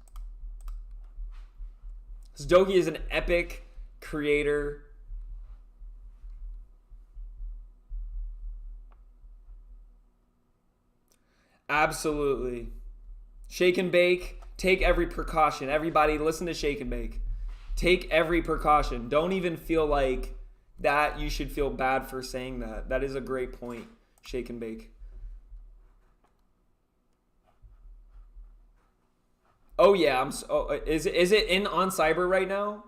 Speaker 2: This Doki is an epic creator. Absolutely. Shake and bake. Take every precaution. Everybody listen to Shake and Bake. Take every precaution. Don't even feel like that you should feel bad for saying that. That is a great point. Shake and Bake. Oh yeah, is it in on Cyber right now?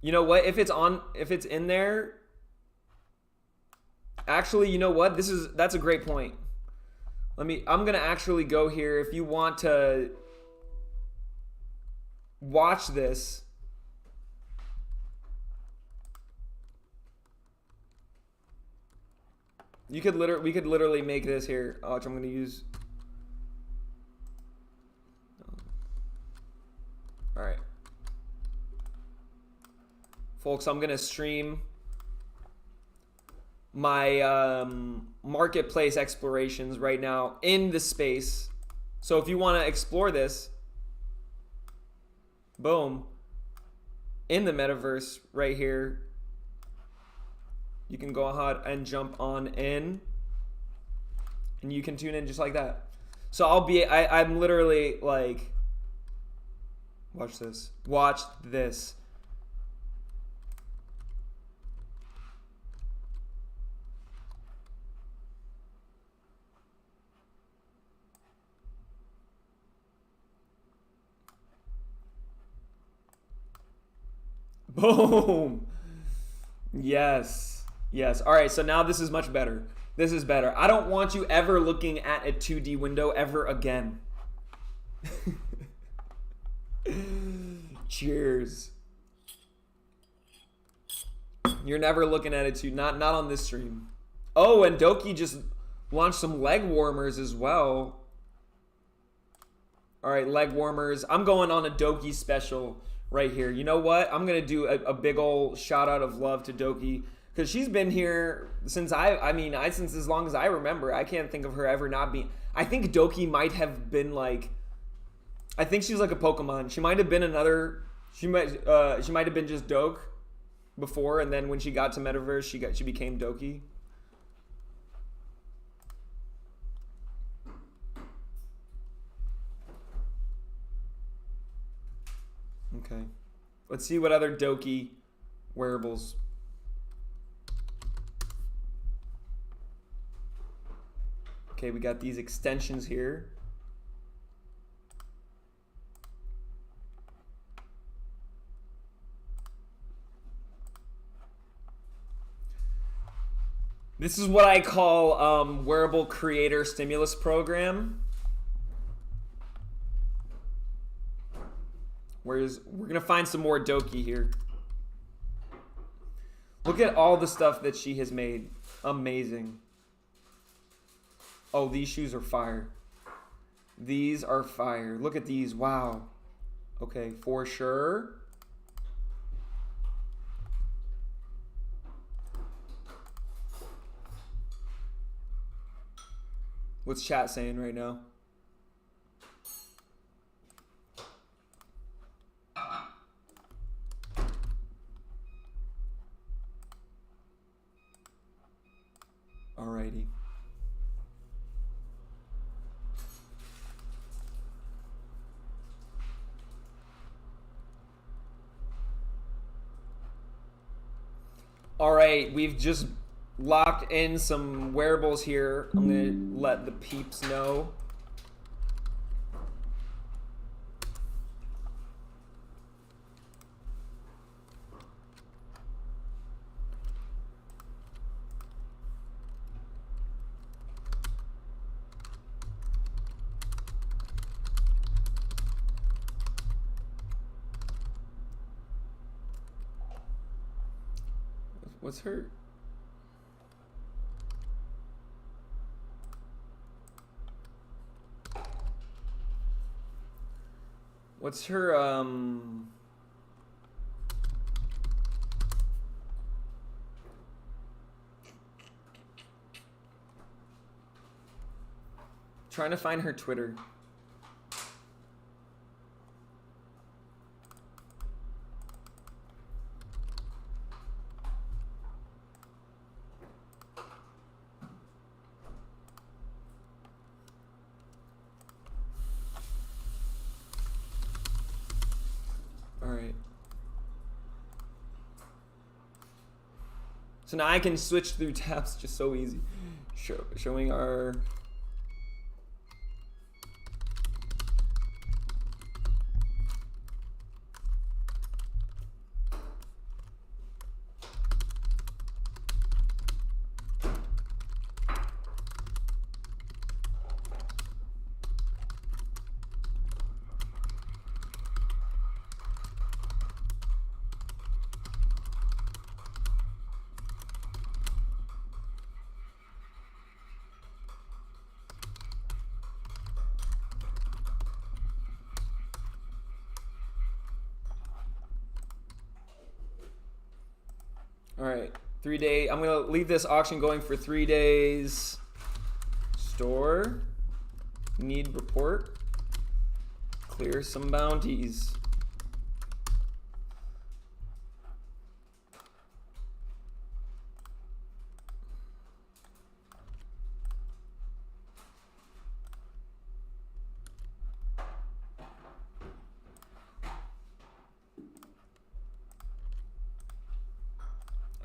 Speaker 2: You know what? If it's in there, actually, you know what? That's a great point. I'm gonna actually go here. If you want to watch this, we could literally make this here. Oh, which I'm gonna use. All right, folks, I'm gonna stream my marketplace explorations right now in the space. So if you want to explore this, boom, in the metaverse right here, you can go ahead and jump on in, and you can tune in just like that. So I'm literally like, watch this. Boom. Yes. All right, so now this is much better. This is better. I don't want you ever looking at a 2D window ever again. Cheers. You're never looking at it too. Not on this stream. Oh, and Doki just launched some leg warmers as well. All right, leg warmers. I'm going on a Doki special right here. You know what? I'm gonna do a big old shout out of love to Doki, because she's been here since since as long as I remember. I can't think of her ever not being. I think Doki might have been like, I think she's like a Pokemon. She might have been another. She might have been just Doke before, and then when she got to Metaverse, she became Doki. Okay, let's see what other Doki wearables. Okay, we got these extensions here. This is what I call wearable creator stimulus program. We're gonna find some more Doki here. Look at all the stuff that she has made. Amazing. Oh, these shoes are fire. These are fire. Look at these. Wow. Okay, for sure. What's chat saying right now? Alrighty. Alright, we've just locked in some wearables here. I'm gonna let the peeps know. What's her? What's her Trying to find her Twitter. All right. So now I can switch through tabs just so easy. Showing our... All right, 3 day. I'm gonna leave this auction going for 3 days. Store, need report, clear some bounties.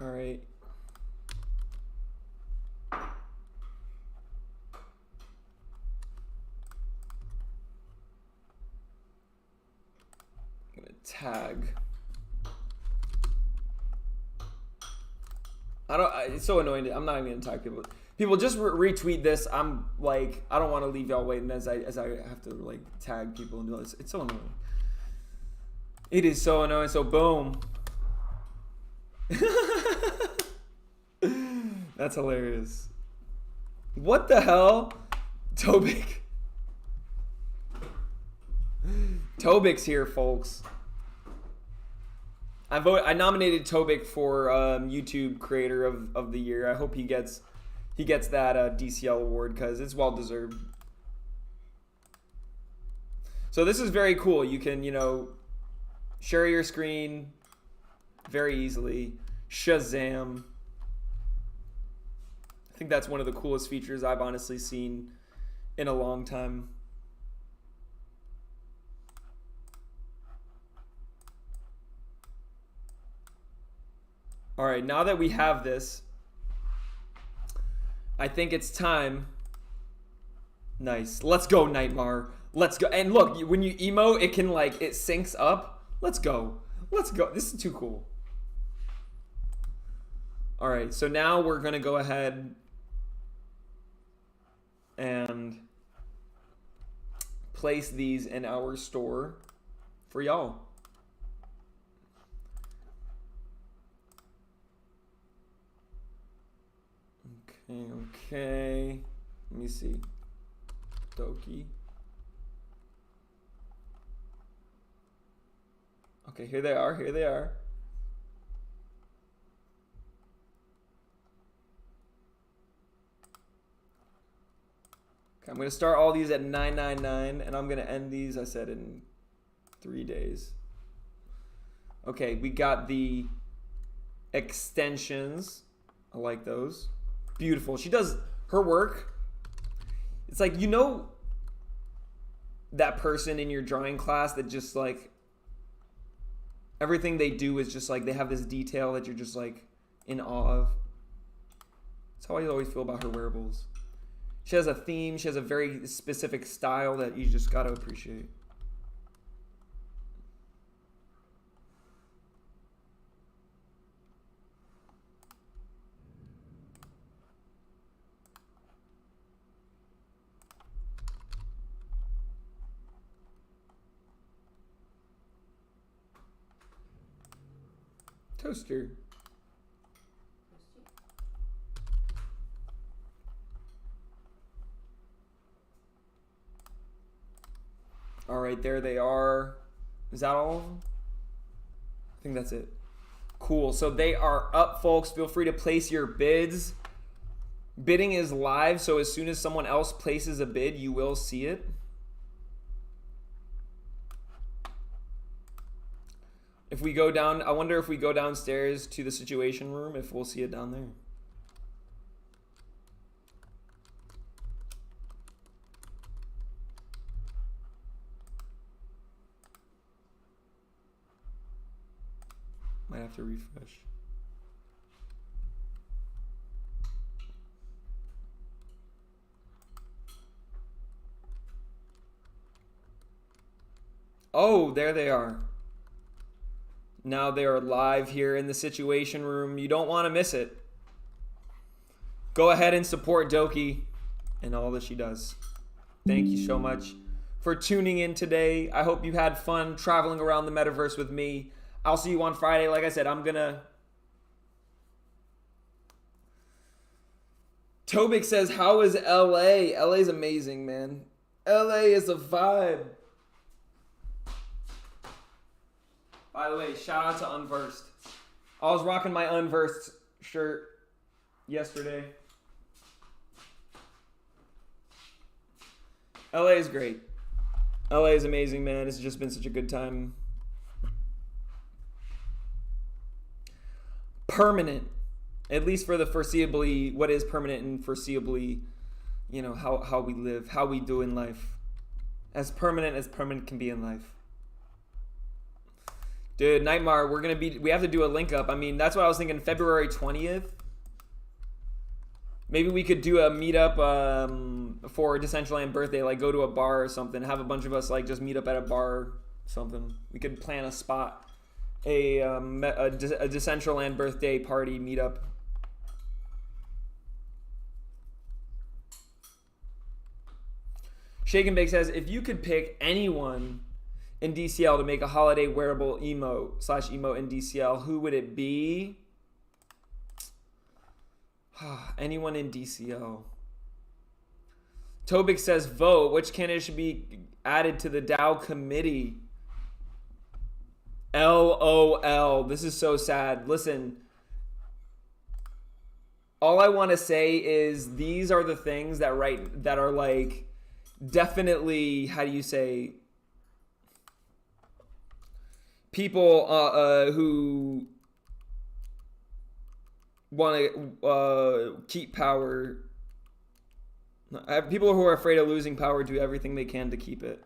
Speaker 2: All right. I'm gonna tag. It's so annoying. I'm not even gonna tag people. People just retweet this. I'm like, I don't want to leave y'all waiting as I have to like tag people and do this. It's so annoying. It is so annoying. So boom. That's hilarious. What the hell? Tobik. Tobik's here, folks. I nominated Tobik for YouTube Creator of the Year. I hope he gets that DCL award because it's well deserved. So this is very cool. You can, share your screen very easily. Shazam. I think that's one of the coolest features I've honestly seen in a long time. All right, now that we have this, I think it's time. Nice. Let's go, Nightmare. Let's go. And look, when you emote, it can it syncs up. Let's go. Let's go. This is too cool. All right, so now we're going to go ahead and place these in our store for y'all. Okay. Let me see. Doki. Okay, here they are. Here they are. Okay, I'm going to start all these at $9.99, and I'm going to end these, I said, in 3 days. Okay, we got the extensions. I like those. Beautiful. She does her work. It's like, that person in your drawing class that just everything they do is just they have this detail that you're just in awe of. That's how I always feel about her wearables. She has a theme. She has a very specific style that you just got to appreciate. Toaster. All right, there they are. Is that all of them? I think that's it. Cool. So they are up, folks. Feel free to place your bids. Bidding is live, so as soon as someone else places a bid, you will see it. If we go down, I wonder if we go downstairs to the situation room, if we'll see it down there. Might have to refresh. Oh, there they are. Now they are live here in the situation room. You don't want to miss it. Go ahead and support Doki and all that she does. Thank you so much for tuning in today. I hope you had fun traveling around the metaverse with me. I'll see you on Friday. Like I said, I'm gonna... Tobik says, how is LA? LA's amazing, man. LA is a vibe. By the way, shout out to Unversed. I was rocking my Unversed shirt yesterday. LA is great. LA is amazing, man. It's just been such a good time. Permanent, at least for the foreseeably, what is permanent and foreseeably, you know, how we live, how we do in life. As permanent can be in life. Dude, Nightmare, we have to do a link up. I mean, that's what I was thinking, February 20th. Maybe we could do a meetup for Decentraland birthday, like go to a bar or something, have a bunch of us like just meet up at a bar or something. We could plan a spot. A Decentraland birthday party meetup. Shake and Bake says, if you could pick anyone in DCL to make a holiday wearable emote in DCL, who would it be? Anyone in DCL. Tobik says, vote. Which candidate should be added to the DAO committee? LOL. This is so sad. Listen, all I want to say is these are the things that are like definitely, how do you say, people who want to keep power. People who are afraid of losing power do everything they can to keep it.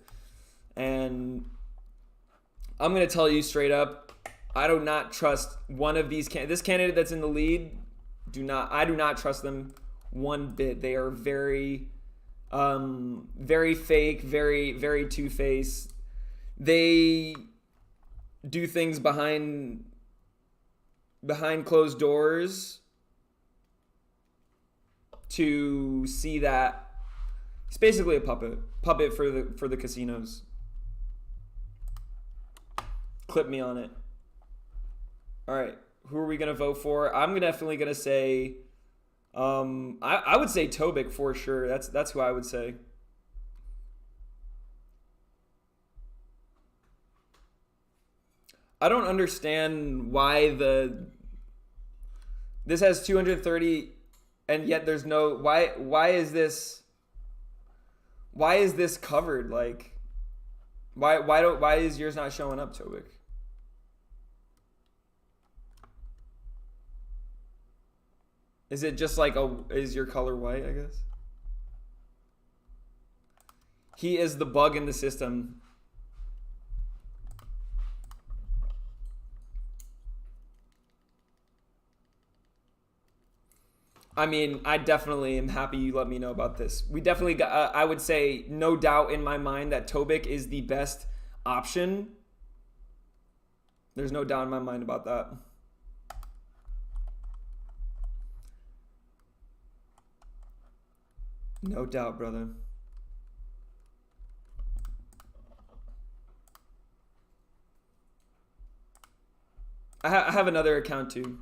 Speaker 2: And I'm going to tell you straight up, I do not trust one of these this candidate that's in the lead. I do not trust them one bit. They are very very fake, very, very two-faced. They do things behind closed doors to see that. It's basically a puppet for the casinos. Clip me on it. All right, who are we gonna vote for? I'm definitely gonna say, I would say Tobik for sure. That's who I would say. I don't understand why this has 230 and yet there's no why is this covered? Like why is yours not showing up, Tobik? Is it just like is your color white, I guess? He is the bug in the system. I mean, I definitely am happy you let me know about this. We definitely got, I would say, no doubt in my mind that Tobik is the best option. There's no doubt in my mind about that. No doubt, brother. I have another account too.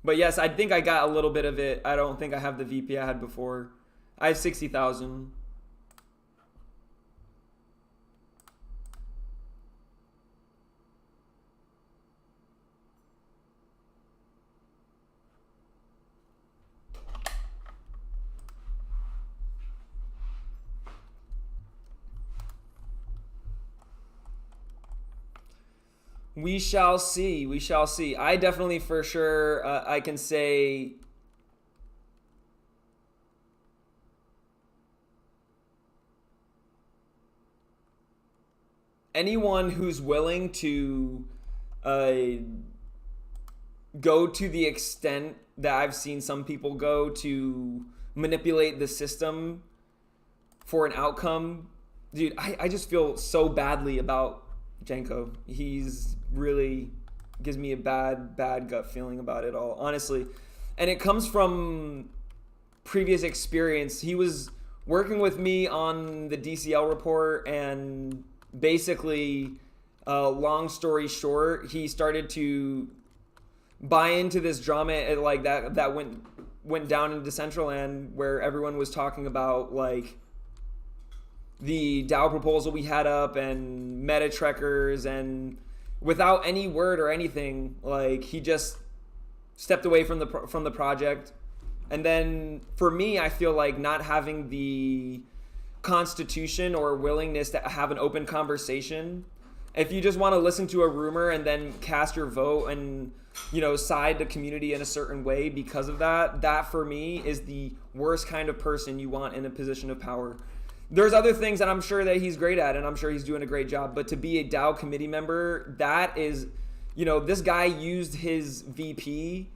Speaker 2: But yes, I think I got a little bit of it. I don't think I have the VP I had before. I have 60,000. We shall see. We shall see. I definitely, for sure, I can say anyone who's willing to go to the extent that I've seen some people go to manipulate the system for an outcome. Dude, I just feel so badly about Janko. He's really gives me a bad gut feeling about it all, honestly. And it comes from previous experience. He was working with me on the DCL report, and basically, long story short, he started to buy into this drama like that went down in Decentraland, where everyone was talking about like the DAO proposal we had up and meta trekkers, and without any word or anything, like he just stepped away from the project. And then for me, I feel like not having the constitution or willingness to have an open conversation, if you just want to listen to a rumor and then cast your vote and, you know, side the community in a certain way because of that for me is the worst kind of person you want in a position of power. There's other things that I'm sure that he's great at, and I'm sure he's doing a great job, but to be a DAO committee member, that is, you know, this guy used his VP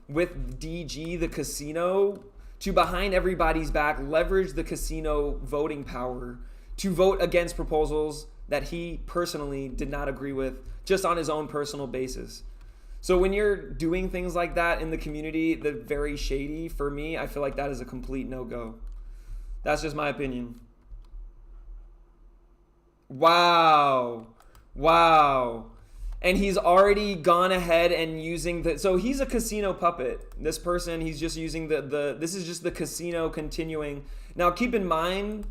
Speaker 2: with DG, the casino, to behind everybody's back leverage the casino voting power to vote against proposals that he personally did not agree with, just on his own personal basis. So when you're doing things like that in the community, the very shady, for me, I feel like that is a complete no-go. That's just my opinion. Wow. And he's already gone ahead and using so he's a casino puppet. This person, he's just using this is just the casino continuing. Now keep in mind,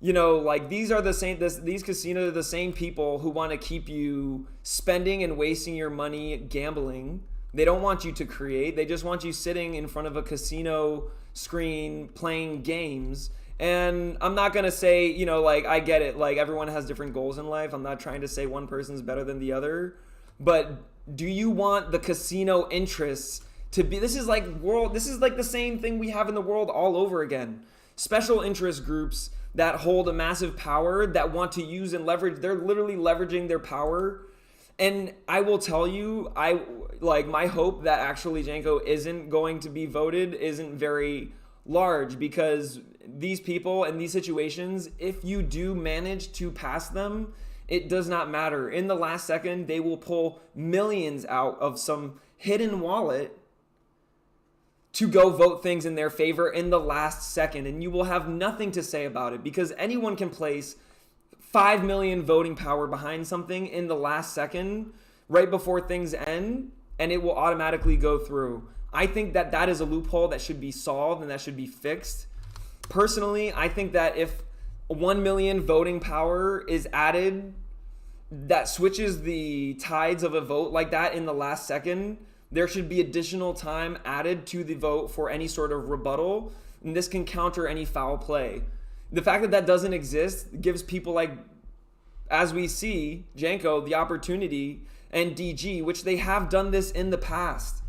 Speaker 2: you know, like these casinos are the same people who want to keep you spending and wasting your money gambling. They don't want you to create. They just want you sitting in front of a casino screen playing games. And I'm not going to say, you know, like, I get it. Like, everyone has different goals in life. I'm not trying to say one person's better than the other. But do you want the casino interests to be... This is like the same thing we have in the world all over again. Special interest groups that hold a massive power that want to use and leverage... They're literally leveraging their power. And I will tell you, my hope that actually Janko isn't going to be voted isn't very large, because these people and these situations, if you do manage to pass them, it does not matter. In the last second, they will pull millions out of some hidden wallet to go vote things in their favor in the last second, and you will have nothing to say about it, because anyone can place 5 million voting power behind something in the last second right before things end, and it will automatically go through. I think that is a loophole that should be solved and that should be fixed. Personally, I think that if 1 million voting power is added that switches the tides of a vote like that in the last second, there should be additional time added to the vote for any sort of rebuttal, and this can counter any foul play. The fact that that doesn't exist gives people like, as we see, Janko, the opportunity, and DG, which they have done this in the past.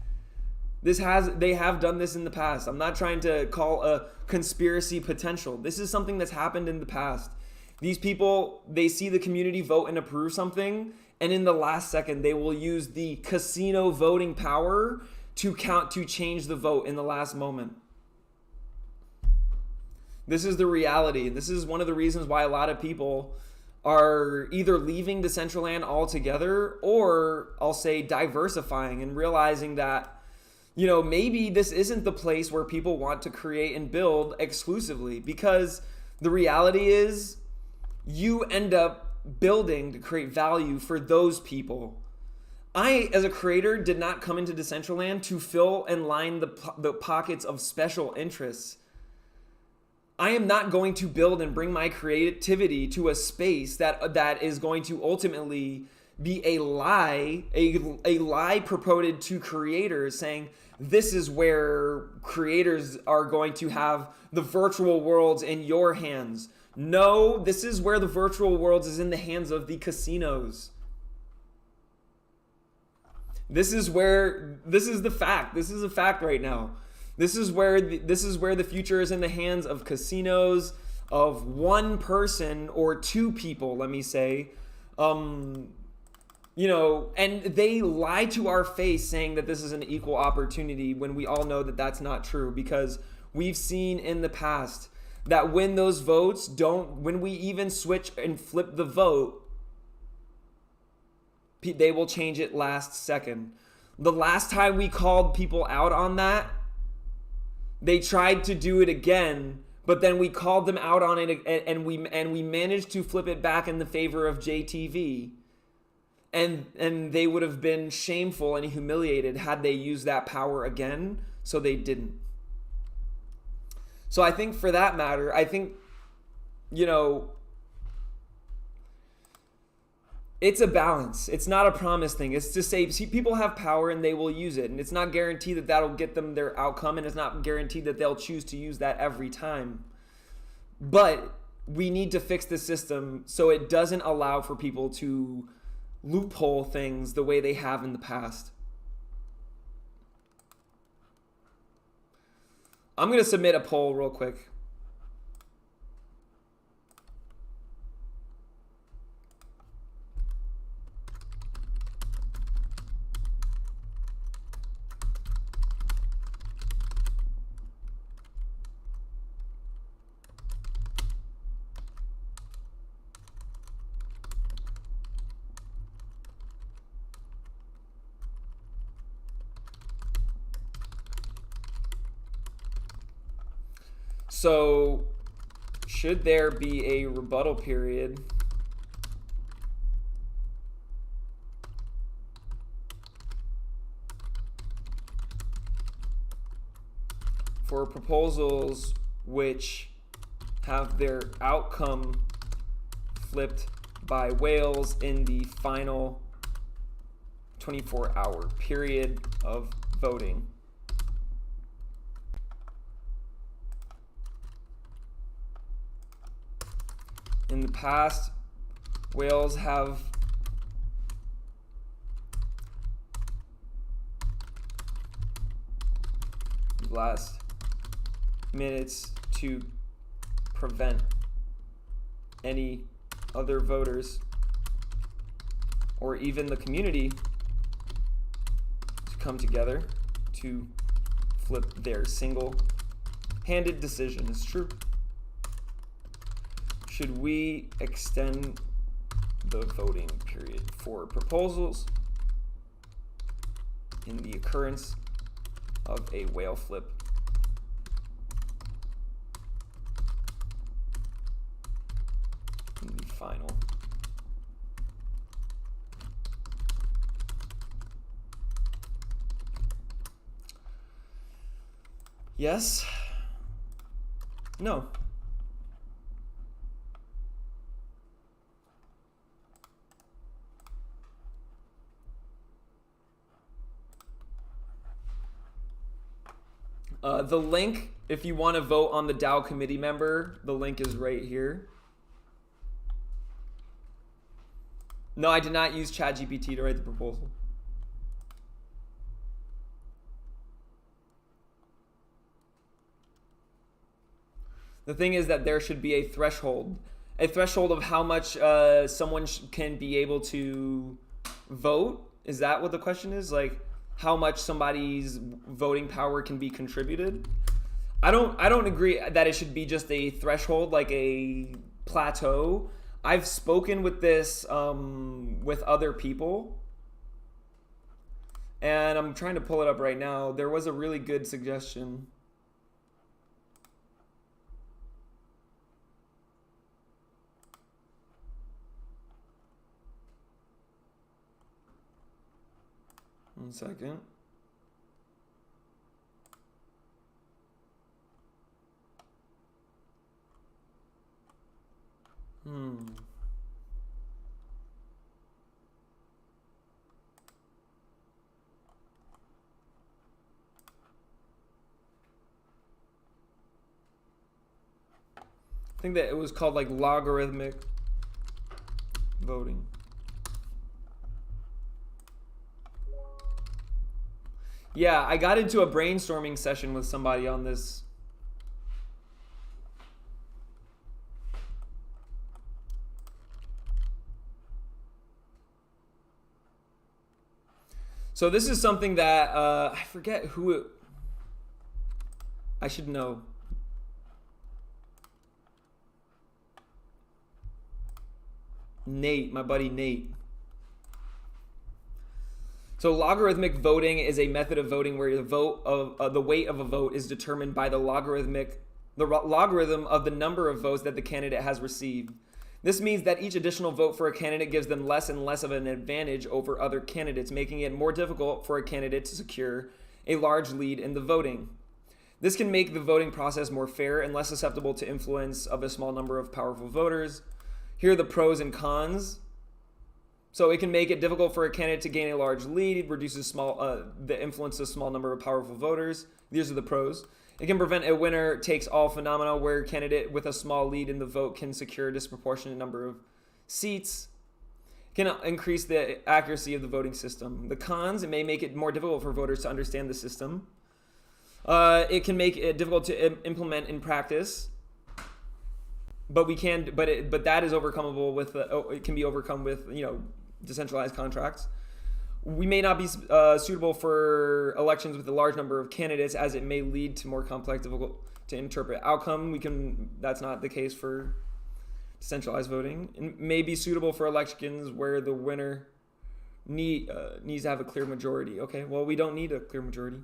Speaker 2: They have done this in the past. I'm not trying to call a conspiracy potential. This is something that's happened in the past. These people, they see the community vote and approve something, and in the last second, they will use the casino voting power to change the vote in the last moment. This is the reality. This is one of the reasons why a lot of people are either leaving Decentraland altogether, or I'll say diversifying and realizing that, you know, maybe this isn't the place where people want to create and build exclusively, because the reality is you end up building to create value for those people. I, as a creator, did not come into Decentraland to fill and line the pockets of special interests. I am not going to build and bring my creativity to a space that is going to ultimately be a lie purported to creators, saying this is where creators are going to have the virtual worlds in your hands. No, this is where the virtual worlds is in the hands of the casinos. This is the fact. This is a fact right now. This is where the future is in the hands of casinos, of one person or two people, let me say. You know, and they lie to our face saying that this is an equal opportunity when we all know that that's not true, because we've seen in the past that when those votes when we even switch and flip the vote, they will change it last second. The last time we called people out on that, they tried to do it again, but then we called them out on it, and we managed to flip it back in the favor of JTV. And they would have been shameful and humiliated had they used that power again, so they didn't. So I think for that matter, I think, you know, it's a balance. It's not a promise thing. It's to say, see, people have power and they will use it. And it's not guaranteed that that'll get them their outcome. And it's not guaranteed that they'll choose to use that every time. But we need to fix the system so it doesn't allow for people to loophole things the way they have in the past. I'm going to submit a poll real quick. So, should there be a rebuttal period for proposals which have their outcome flipped by whales in the final 24-hour period of voting? In the past, whales have last minutes to prevent any other voters or even the community to come together to flip their single-handed decision. It's true. Should we extend the voting period for proposals in the occurrence of a whale flip? In the final. Yes? No. The link, if you want to vote on the DAO committee member, the link is right here. No, I did not use ChatGPT to write the proposal. The thing is that there should be a threshold of how much someone can be able to vote. Is that what the question is? Like, how much somebody's voting power can be contributed? I don't agree that it should be just a threshold, like a plateau. I've spoken with this with other people, and I'm trying to pull it up right now. There was a really good suggestion. One second. I think that it was called like logarithmic voting. Yeah, I got into a brainstorming session with somebody on this. So this is something that I forget who it. I should know. Nate, my buddy Nate. So logarithmic voting is a method of voting where the weight of a vote is determined by the logarithm of the number of votes that the candidate has received. This means that each additional vote for a candidate gives them less and less of an advantage over other candidates, making it more difficult for a candidate to secure a large lead in the voting. This can make the voting process more fair and less susceptible to influence of a small number of powerful voters. Here are the pros and cons. So it can make it difficult for a candidate to gain a large lead, reduces the influence of a small number of powerful voters. These are the pros. It can prevent a winner-takes-all phenomena where a candidate with a small lead in the vote can secure a disproportionate number of seats. It can increase the accuracy of the voting system. The cons, it may make it more difficult for voters to understand the system. It can make it difficult to implement in practice. But that is overcomable with it can be overcome with decentralized contracts. We may not be suitable for elections with a large number of candidates, as it may lead to more complex, difficult to interpret outcome. That's not the case for decentralized voting. It may be suitable for elections where the winner needs to have a clear majority. Okay, well, we don't need a clear majority.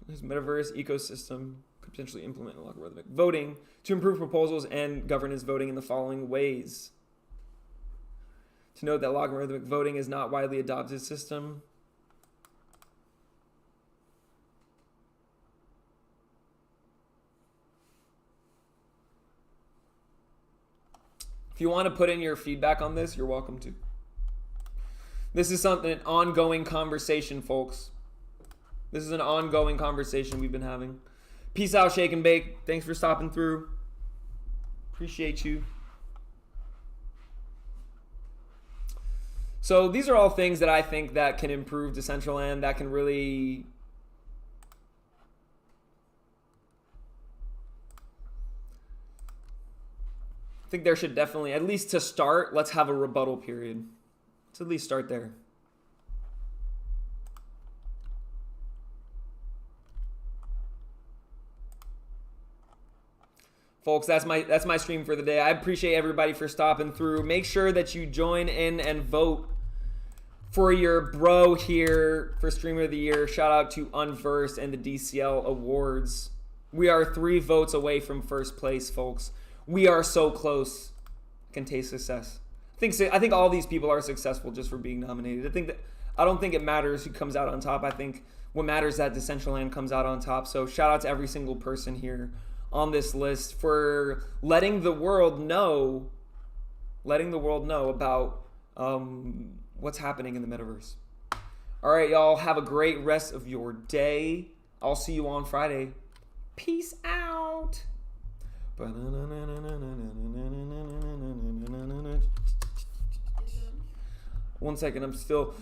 Speaker 2: This metaverse ecosystem could potentially implement logarithmic voting to improve proposals and governance voting in the following ways. To note that logarithmic voting is not widely adopted system. If you want to put in your feedback on this, you're welcome to. This is an ongoing conversation, folks. This is an ongoing conversation we've been having. Peace out, Shake and Bake. Thanks for stopping through. Appreciate you. So these are all things that I think that can improve Decentraland, that can really I think there should definitely, at least to start, let's have a rebuttal period. Let's at least start there. Folks, that's my stream for the day. I appreciate everybody for stopping through. Make sure that you join in and vote for your bro here for Streamer of the Year. Shout out to Unversed and the DCL Awards. We are 3 votes away from first place, folks. We are so close. Can taste success. I think all these people are successful just for being nominated. I don't think it matters who comes out on top. I think what matters is that Decentraland comes out on top. So shout out to every single person here on this list for letting the world know about what's happening in the metaverse. All right, y'all, have a great rest of your day. I'll see you on Friday. Peace out. One second, I'm still